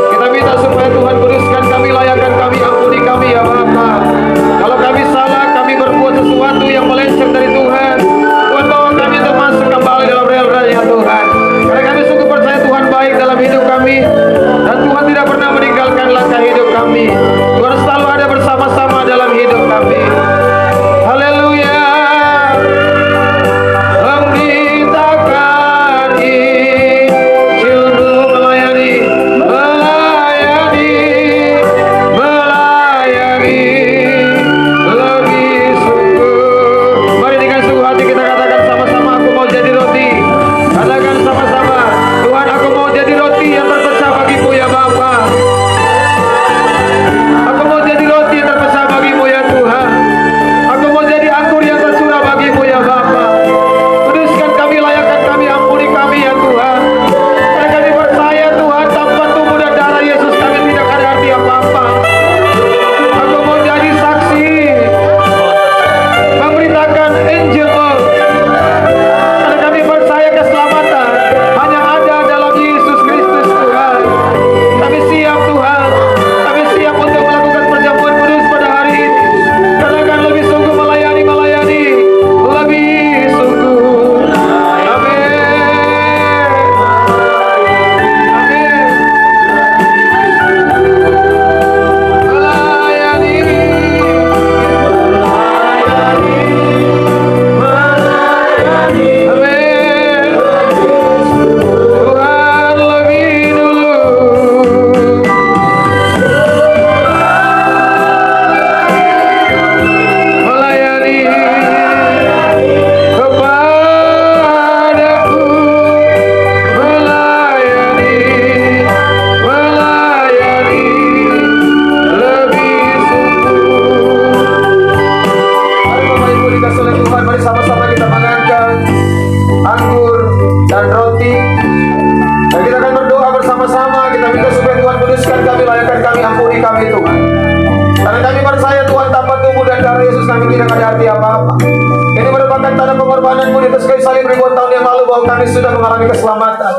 Kita minta supaya Tuhan kuduskan kami, layakan kami, ampuni kami ya Bapa. Kalau kami salah, kami berbuat sesuatu yang melenceng dari Tuhan, Tuhan bawa kami untuk masuk kembali dalam rel-relnya Tuhan. Karena kami sungguh percaya Tuhan baik dalam hidup kami, dan Tuhan tidak pernah meninggalkan langkah hidup kami. Tuhan selalu ada bersama-sama dalam hidup kami. Haleluya. Memberitakan Injil-Mu, melayani, melayani, melayani lebih sungguh. Mari dengan sungguh hati kita katakan sama-sama, aku mau jadi roti. Katakan sama-sama, Tuhan, aku mau jadi roti yang terpecah bagimu ya Bapa. Aku mau jadi roti yang terpecah bagimu ya Tuhan. Aku mau jadi anggur yang tercurah bagimu ya Bapa. Kuduskan kami, layakan kami, ampuni kami ya Tuhan. Karena kami percaya Tuhan, tanpa tubuh dan darah Yesus kami tidak ada arti apa-apa. Aku mau jadi saksi, memberitakan Injil-Mu. Karena kami percaya keselamatan hanya ada dalam Yesus Kristus Tuhan. Kami siap Tuhan, kami siap untuk melakukan perjamuan kudus pada hari ini. Katakan lebih sungguh melayani, melayani lebih sungguh. Amin. Amin. Melayani, melayani, amin. Tuhan lebih dulu. Melayani kepadaku, melayani, melayani lebih sungguh. Mari Bapak Ibu dikasih oleh Tuhan, mari sama-sama kita mengangkat anggur dan roti. Dan kita akan berdoa bersama-sama. Kita minta supaya Tuhan kuduskan kami, layakan kami, ampuni kami Tuhan. Karena kami percaya Tuhan, tanpa tubuh dan darah Yesus kami tidak ada arti apa-apa. Ini merupakan tanda pengorbanan-Mu di atas kayu salib ribuan tahun yang lalu, bahwa kami sudah mengalami keselamatan.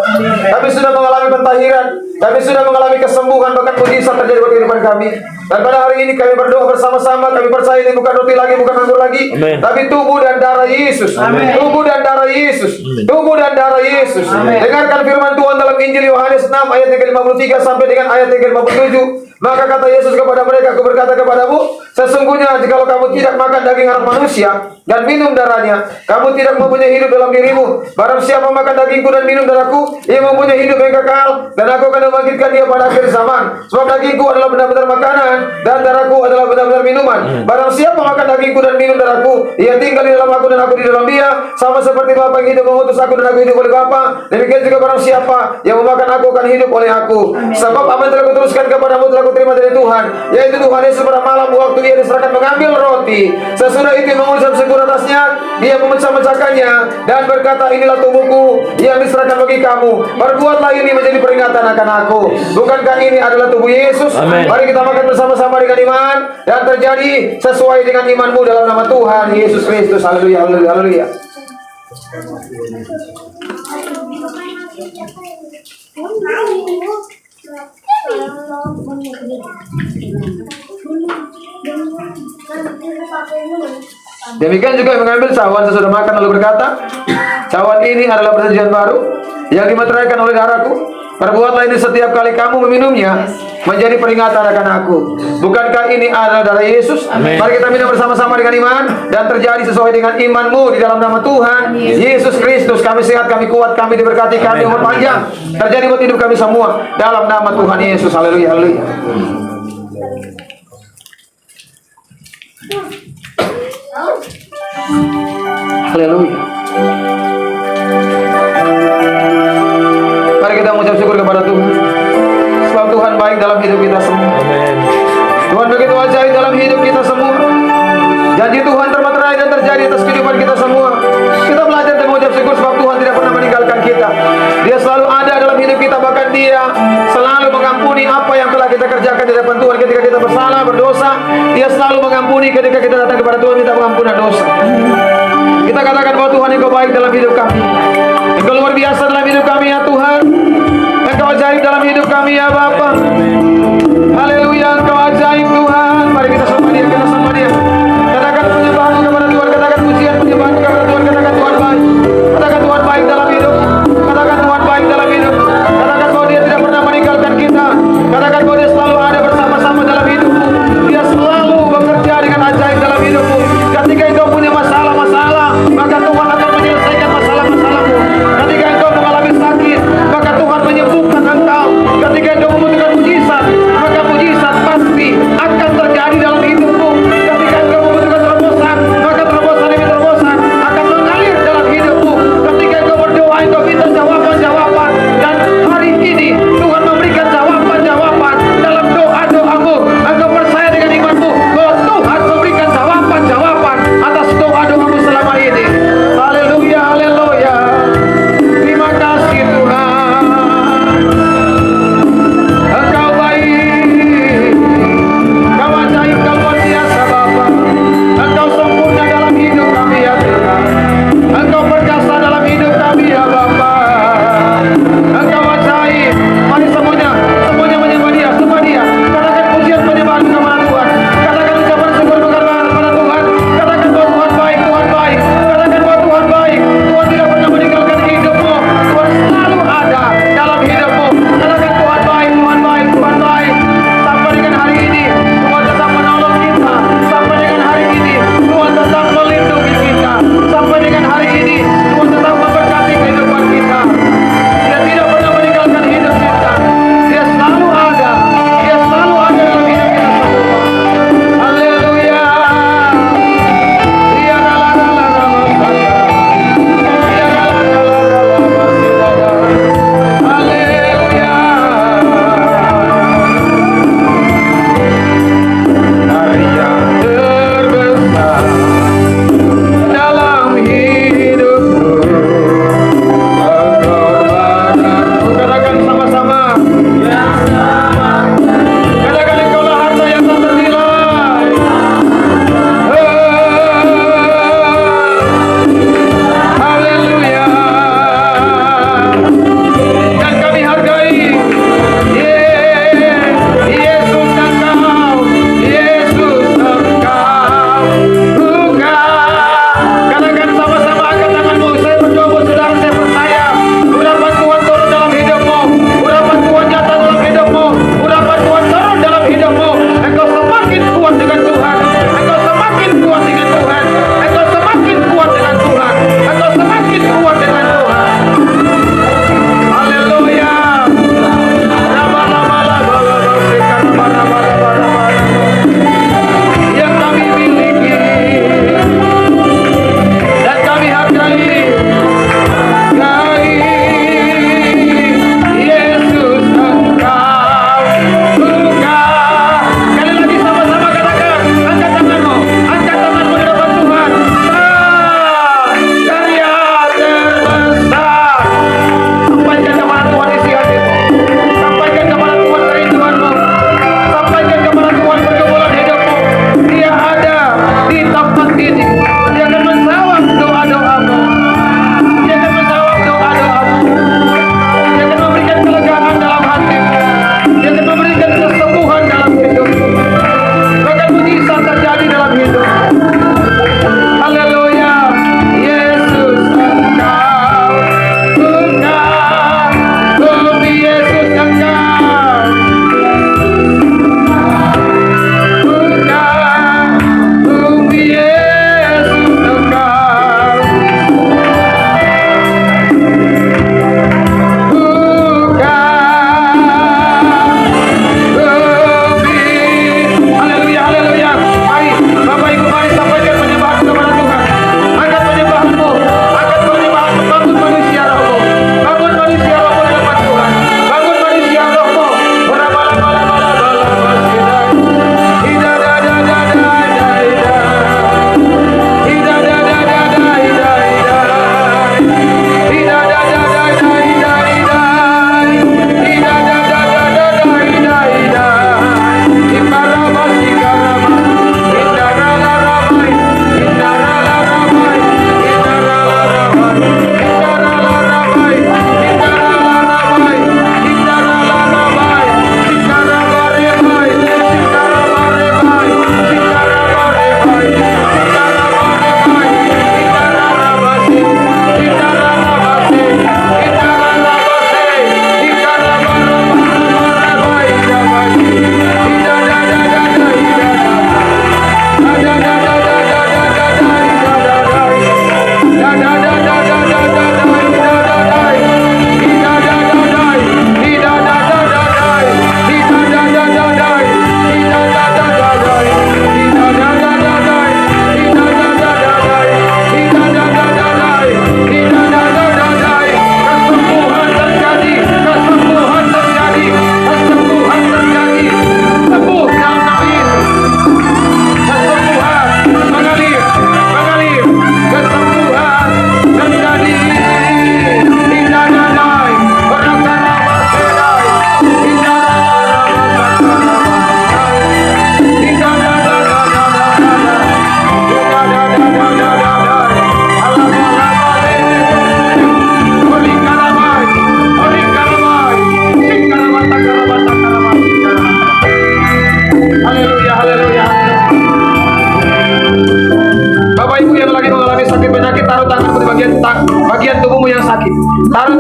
Kami sudah mengalami pentahiran. Kami sudah mengalami kesembuhan, bahkan mujizat terjadi buat kehidupan kami. Dan pada hari ini kami berdoa bersama-sama. Kami percaya ini bukan roti lagi, bukan anggur lagi, Amen. tapi tubuh dan darah Yesus. Amen. Tubuh dan darah Yesus. Tubuh dan darah Yesus. Dengarkan firman Tuhan dalam Injil Yohanes 6 ayat 53 sampai dengan ayat 57. Maka kata Yesus kepada mereka, aku berkata kepadamu, sesungguhnya jikalau kamu tidak makan daging anak manusia dan minum darahnya, kamu tidak mempunyai hidup dalam dirimu. Barang siapa makan dagingku dan minum darahku, ia mempunyai hidup yang kekal, dan aku akan membangkitkan dia pada akhir zaman. Sebab dagingku adalah benar-benar makanan, dan darahku adalah benar-benar minuman. Barang siapa makan dagingku dan minum darahku, ia tinggal di dalam aku dan aku di dalam dia, sama seperti Bapa yang hidup mengutus aku dan aku hidup oleh Bapa. Demikian juga barang siapa yang memakan aku akan hidup oleh aku. Sebab apa yang telah kuteruskan kepadamu telah kuterima dari Tuhan, yaitu Tuhan Yesus pada malam waktu ia diserahkan mengambil roti. Sesudah itu mengucap syukur atasnya, dia memecah-mecahkannya dan berkata, inilah tubuhku yang diserahkan bagi kamu. Perbuatlah ini menjadi peringatan akan aku. Bukankah ini adalah tubuh Yesus? Amen. Mari kita makan bersama-sama dengan iman, dan terjadi sesuai dengan imanmu dalam nama Tuhan Yesus Kristus. Haleluya, haleluya, haleluya. Demikian juga yang mengambil cawan sesudah makan lalu berkata, cawan ini adalah perjanjian baru yang dimeteraikan oleh darahku. Perbuatlah ini setiap kali kamu meminumnya menjadi peringatan akan aku. Bukankah ini adalah darah Yesus? Amin. Mari kita minum bersama-sama dengan iman, dan terjadi sesuai dengan imanmu di dalam nama Tuhan Yesus Kristus. Kami sehat, kami kuat, kami diberkati, kami umur panjang. Terjadi buat hidup kami semua dalam nama Tuhan Yesus. Haleluya, haleluya. Haleluya. Mari kita mengucap syukur kepada Tuhan. Sebab Tuhan baik dalam hidup kita semua. Amen. Tuhan begitu ajaib dalam hidup kita semua. Janji Tuhan termaterai dan terjadi atas kehidupan kita semua. Kita belajar dan mengucap syukur sebab Tuhan tidak pernah meninggalkan kita. Dia selalu ada dalam hidup kita, bahkan Dia selalu mengampuni apa yang telah kita kerjakan di depan Tuhan ketika kita bersalah, berdosa. Dia selalu mengampuni ketika kita datang kepada Tuhan minta pengampunan dosa. Kita katakan bahwa Tuhan Engkau baik dalam hidup kami. Engkau luar biasa dalam hidup kami ya Tuhan. Engkau ajaib dalam hidup kami ya Bapa. Haleluya, Engkau ajaib Tuhan. Mari kita sembah Dia, kita sembah Dia. Katakan penyembahan kepada Tuhan, katakan pujian penyembahan kepada Tuhan, katakan Tuhan baik. Katakan Tuhan baik dalam hidup. Katakan Tuhan baik dalam hidup. Katakan bahwa Dia tidak pernah meninggalkan kita. Katakan bahwa Dia selalu ada bersama-sama dalam hidupmu. Dia selalu bekerja dengan ajaib dalam hidupmu. Ketika engkau punya masalah-masalah, maka Tuhan akan menyelesaikan masalah-masalahmu. Ketika engkau mengalami sakit, maka Tuhan menyembuhkan engkau. Ketika engkau membutuhkan mujizat, maka mujizat pasti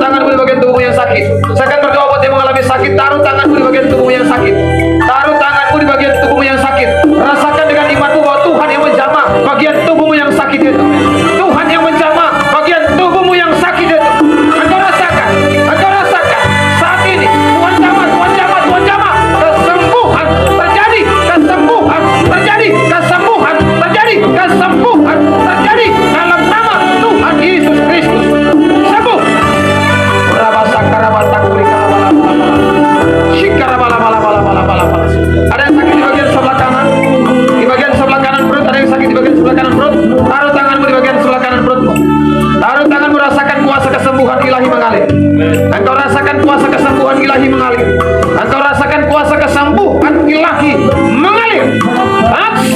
tanganmu di bagian tubuhmu yang sakit. Saya akan berdoa buat yang mengalami sakit. Taruh tanganmu di bagian tubuhmu yang sakit. Taruh tanganmu di bagian tubuhmu yang sakit. Rasakan dengan imanmu bahwa Tuhan yang menjamah bagian tubuhmu yang sakit itu. Tuhan yang menjamah bagian tubuhmu yang sakit itu. Engkau rasakan. Engkau rasakan. Saat ini Tuhan jamah, Tuhan jamah, Tuhan jamah. Kesembuhan terjadi. Kesembuhan terjadi. Kesembuhan terjadi. Kesembuhan terjadi. Dalam nama Tuhan Yesus Kristus. Sembuh. Ada yang sakit di bagian sebelah kanan, di bagian sebelah kanan perut. Ada yang sakit di bagian sebelah kanan perut. Taruh tanganmu di bagian sebelah kanan perutmu. Taruh tanganmu, rasakan kuasa kesembuhan ilahi mengalir. Engkau rasakan kuasa kesembuhan ilahi mengalir. Engkau rasakan kuasa kesembuhan ilahi mengalir. Touch,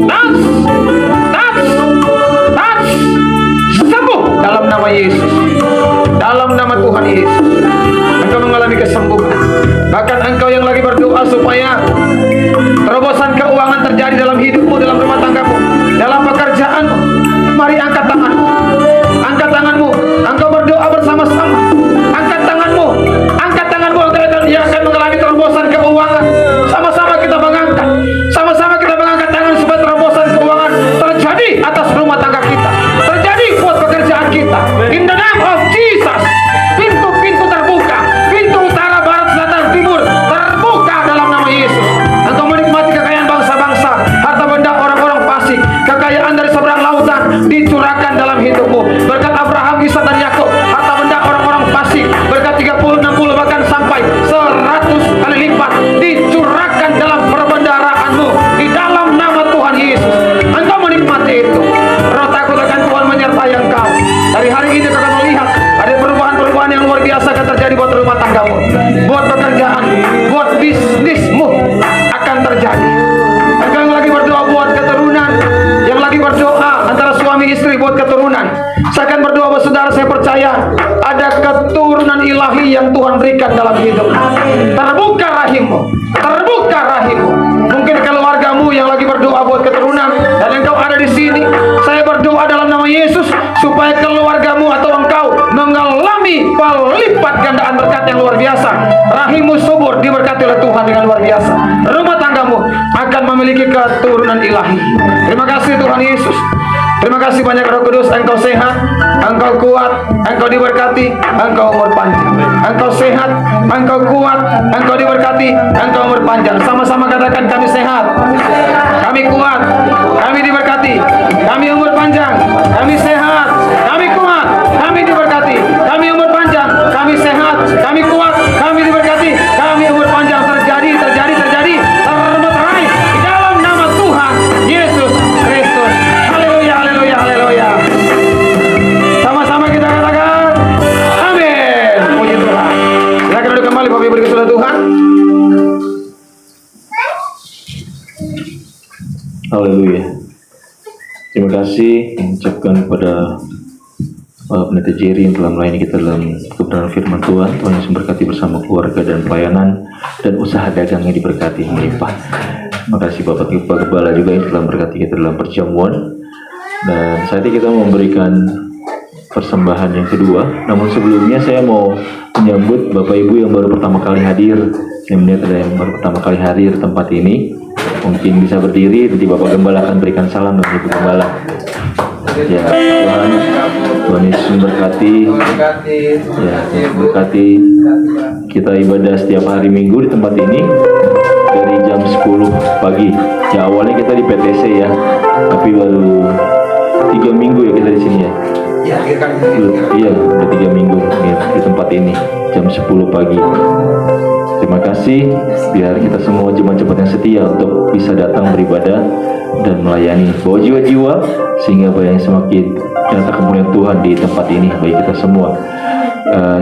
touch, touch, touch. Sembuh dalam nama Yesus. Dalam nama Tuhan Yesus. Engkau mengalami kesembuhan. Bahkan engkau yang lagi berdoa supaya terobosan keuangan terjadi dalam hidupmu, dalam rumah tanggamu, dalam pekerjaanmu, mari angkat tanganmu. Angkat tanganmu. Engkau berdoa bersama-sama. Angkat tanganmu. Angkat tanganmu. Engkau yang akan mengalami terobosan keuangan. Sama-sama kita mengangkat. Sama-sama kita mengangkat tangan supaya terobosan keuangan terjadi atas rumah tangga kita. Terjadi buat pekerjaan kita. In the name of Jesus. Pintu-pintu terbuka. Pintu utara, barat, selatan, timur terbuka dalam nama Yesus. Engkau menikmati kekayaan bangsa-bangsa, harta benda orang-orang fasik, kekayaan dari seberang lautan dicurahkan dalam hidupmu. Berkat Abraham, Ishak dan Yakub, harta benda orang-orang fasik, berkat 30, 60 bahkan sampai 100 kali lipat dicurahkan dalam perbendaharaanmu di dalam nama Tuhan Yesus. Engkau menikmati itu. Roh takut akan Tuhan menyertai engkau. Dari hari ini kau akan melihat ada perubahan-perubahan yang luar biasa akan terjadi buat rumah tanggamu, buat pekerjaan, buat bisnismu akan terjadi. Engkau yang lagi berdoa buat keturunan, yang lagi berdoa antara suami istri buat keturunan, saya akan berdoa buat saudara. Saya percaya ada keturunan ilahi yang Tuhan berikan dalam hidup. Terbuka rahimmu, terbuka rahimmu. Mungkin keluargamu yang lagi berdoa buat keturunan dan engkau ada di sini. Saya berdoa dalam nama Yesus supaya keluargamu atau engkau mengalami pelipat gandaan berkat yang luar biasa. Rahimmu subur diberkati oleh Tuhan dengan luar biasa. Rumah tanggamu akan memiliki keturunan ilahi. Terima kasih Tuhan Yesus. Terima kasih banyak Roh Kudus. Engkau sehat, engkau kuat, engkau diberkati, engkau umur panjang. Engkau sehat, engkau kuat, engkau diberkati, engkau umur panjang. Sama-sama katakan, kami sehat, kami kuat, kami diberkati, kami umur panjang, kami sehat, kami kuat, kami diberkati, kami umur panjang, kami sehat, kami kuat, kami diberkati, kami umur panjang. Terjadi, terjadi, terjadi, termeterai di dalam nama Tuhan Yesus Kristus. Haleluya, haleluya, haleluya. Sama-sama kita katakan amin. Puji Tuhan. Silakan duduk kembali Bapak Ibu dikasihi Tuhan. Haleluya. Terima kasih mengucapkan kepada Pendeta Jerry yang telah melayani kita dalam kebenaran firman Tuhan. Tuhan Yesus memberkati bersama keluarga dan pelayanan dan usaha dagangnya diberkati melimpah. Terima kasih Bapak Gembala juga yang telah memberkati kita dalam perjamuan. Dan saat ini kita memberikan persembahan yang kedua. Namun sebelumnya saya mau menyambut Bapak Ibu yang baru pertama kali hadir. Saya melihat ada yang baru pertama kali hadir di tempat ini. Mungkin bisa berdiri, nanti Bapak Gembala akan berikan salam bagi Ibu Gembala. Ya, Tuhan Yesus memberkati. Ya, memberkati. Kita ibadah setiap hari Minggu di tempat ini dari jam 10 pagi. Ya, awalnya kita di PTC ya, tapi baru 3 minggu ya kita di sini ya. Iya, udah 3 minggu ya, di tempat ini jam 10 pagi. Terima kasih, biar kita semua jemaat-jemaat yang setia untuk bisa datang beribadah dan melayani, bawa jiwa-jiwa sehingga banyak semakin nyata kemuliaan Tuhan di tempat ini bagi kita semua.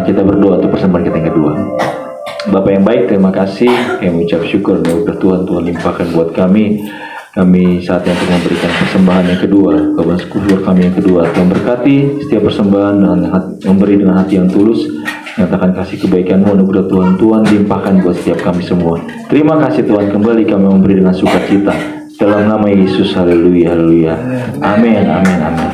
Kita berdoa untuk persembahan kita yang kedua. Bapak yang baik, terima kasih. Kami mengucap syukur bahwa Tuhan limpahkan buat kami. Kami saatnya untuk memberikan persembahan yang kedua, kawan syukur kami yang kedua. Tuhan berkati setiap persembahan dan memberi dengan hati yang tulus. Nyatakan kasih kebaikan-Mu, anugerah Tuhan limpahkan buat setiap kami semua. Terima kasih Tuhan, kembali kami memberi dengan sukacita. Dalam nama Yesus, haleluya, haleluya. Amin, amin, amin.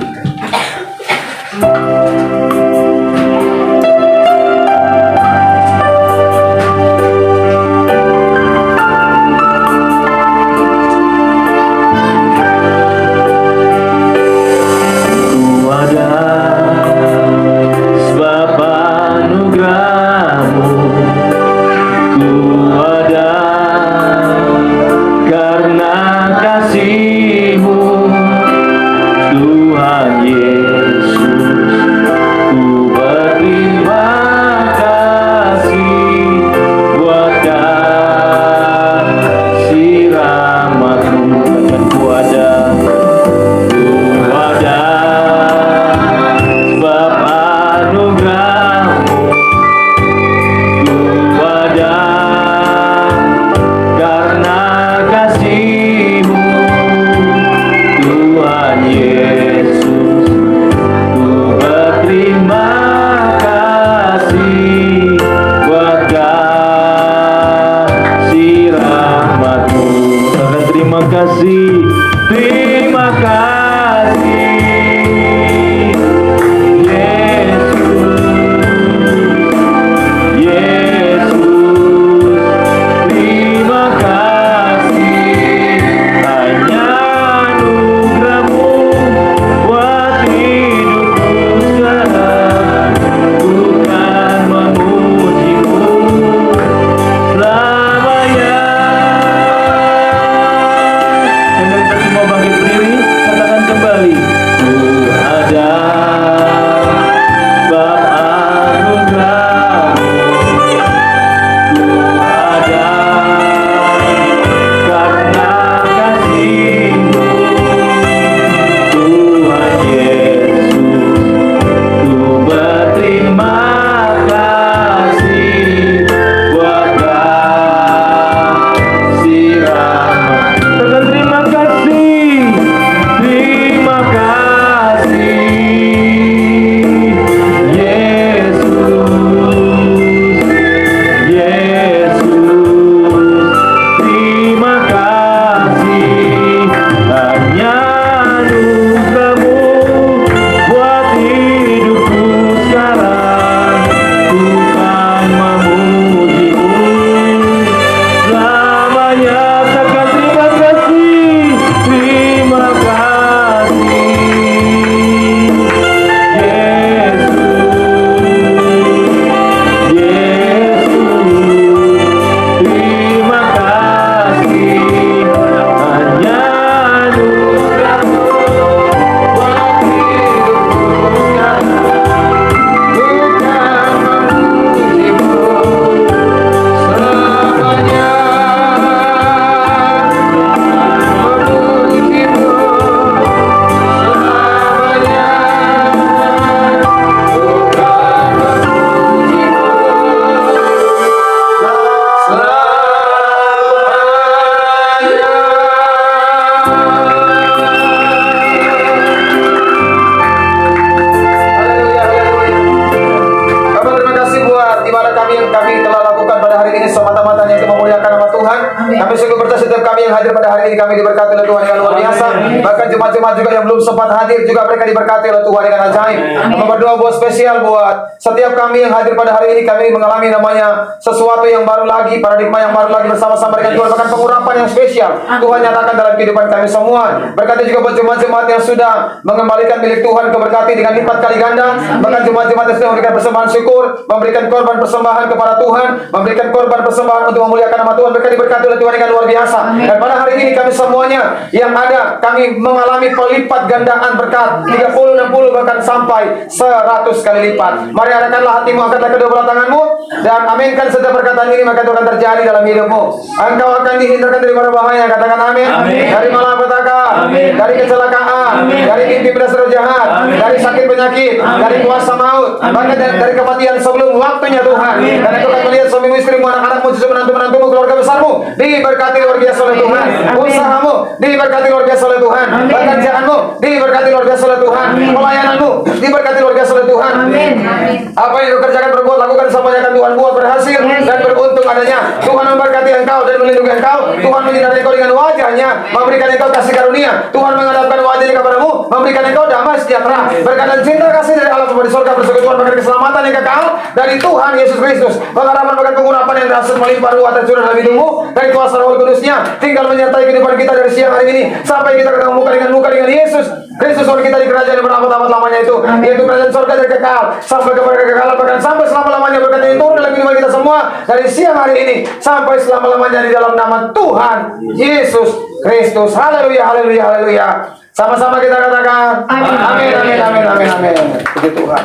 ibadah kami yang kami telah lakukan pada hari ini semata-mata hanya untuk memuliakan nama Tuhan. Kami sungguh berdoa setiap kami yang hadir pada hari ini kami diberkati oleh Tuhan dengan luar biasa. Bahkan jemaat-jemaat juga yang belum sempat hadir juga mereka diberkati oleh Tuhan dengan ajaib. Kami berdoa buat spesial buat setiap kami yang hadir pada hari ini, kami mengalami namanya sesuatu yang baru lagi, paradigma yang baru lagi bersama-sama dengan Tuhan, bahkan pengurapan yang spesial Tuhan nyatakan dalam kehidupan kami semua. Berkati juga buat jemaat-jemaat yang sudah mengembalikan milik Tuhan keberkati dengan lipat kali ganda, bahkan jemaat-jemaat yang sudah memberikan persembahan syukur, memberikan korban persembahan kepada Tuhan, memberikan korban persembahan untuk memuliakan nama Tuhan, mereka diberkati oleh Tuhan dengan luar biasa. Dan pada hari ini kami semuanya yang ada, kami mengalami pelipat gandaan berkat 30, 60 bahkan sampai 100 kali lipat. Mari arahkanlah hatimu, angkatlah kedua belah tanganmu dan aminkan setiap perkataan ini, maka itu akan terjadi dalam hidupmu. Engkau akan dihindarkan dari bahaya, katakan amin. Dari malapetaka, dari kecelakaan, dari intimidasi roh jahat, dari sakit penyakit, dari kuasa maut, bahkan dari kematian sebelum waktunya Tuhan. Dan engkau akan melihat suamimu, istrimu, anak-anakmu, cucu menantu-menantumu, keluarga besarmu diberkati luar biasa oleh Tuhan. Usahamu diberkati luar biasa oleh Tuhan. Pekerjaanmu diberkati luar biasa oleh Tuhan. Pelayananmu diberkati luar biasa oleh Tuhan. Apa yang kau kerjakan, berbuat, lakukan, semuanya akan Tuhan buat berhasil dan beruntung adanya. Tuhan memberkati engkau dan melindungi engkau. Tuhan menyinari engkau dengan wajahnya, memberikan engkau kasih karunia. Tuhan menghadapkan wajahnya kepadamu, memberikan engkau damai sejahtera, berkat dan cinta kasih dari Allah Bapa di surga, bersyukur Tuhan, bahkan keselamatan yang kekal dari Tuhan Yesus Kristus, pengharapan bahkan pengurapan yang dahsyat melimpah ruah tercurah dalam hidupmu dari kuasa Roh Kudusnya, tinggal menyertai kehidupan kita dari siang hari ini sampai kita ketemu muka dengan Yesus Kristus, Tuhan kita di kerajaan yang berabad-abad lamanya itu, yaitu kerajaan surga dari kekal sampai kepada kekekalan, bahkan sampai selama-lamanya. Berkat yang turun dalam kehidupan kita semua dari siang hari ini sampai selama-lamanya di dalam nama Tuhan Yesus Kristus. Haleluya, haleluya, haleluya. Sama-sama kita katakan amin, amin, amin, amin, amin, amin. Puji Tuhan.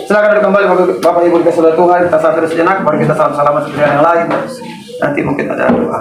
Silakan duduk kembali Bapak Ibu dikasih oleh Tuhan. Kita saat sejenak, mari kita salam-salaman seperti yang lain. Nanti mungkin ada doa.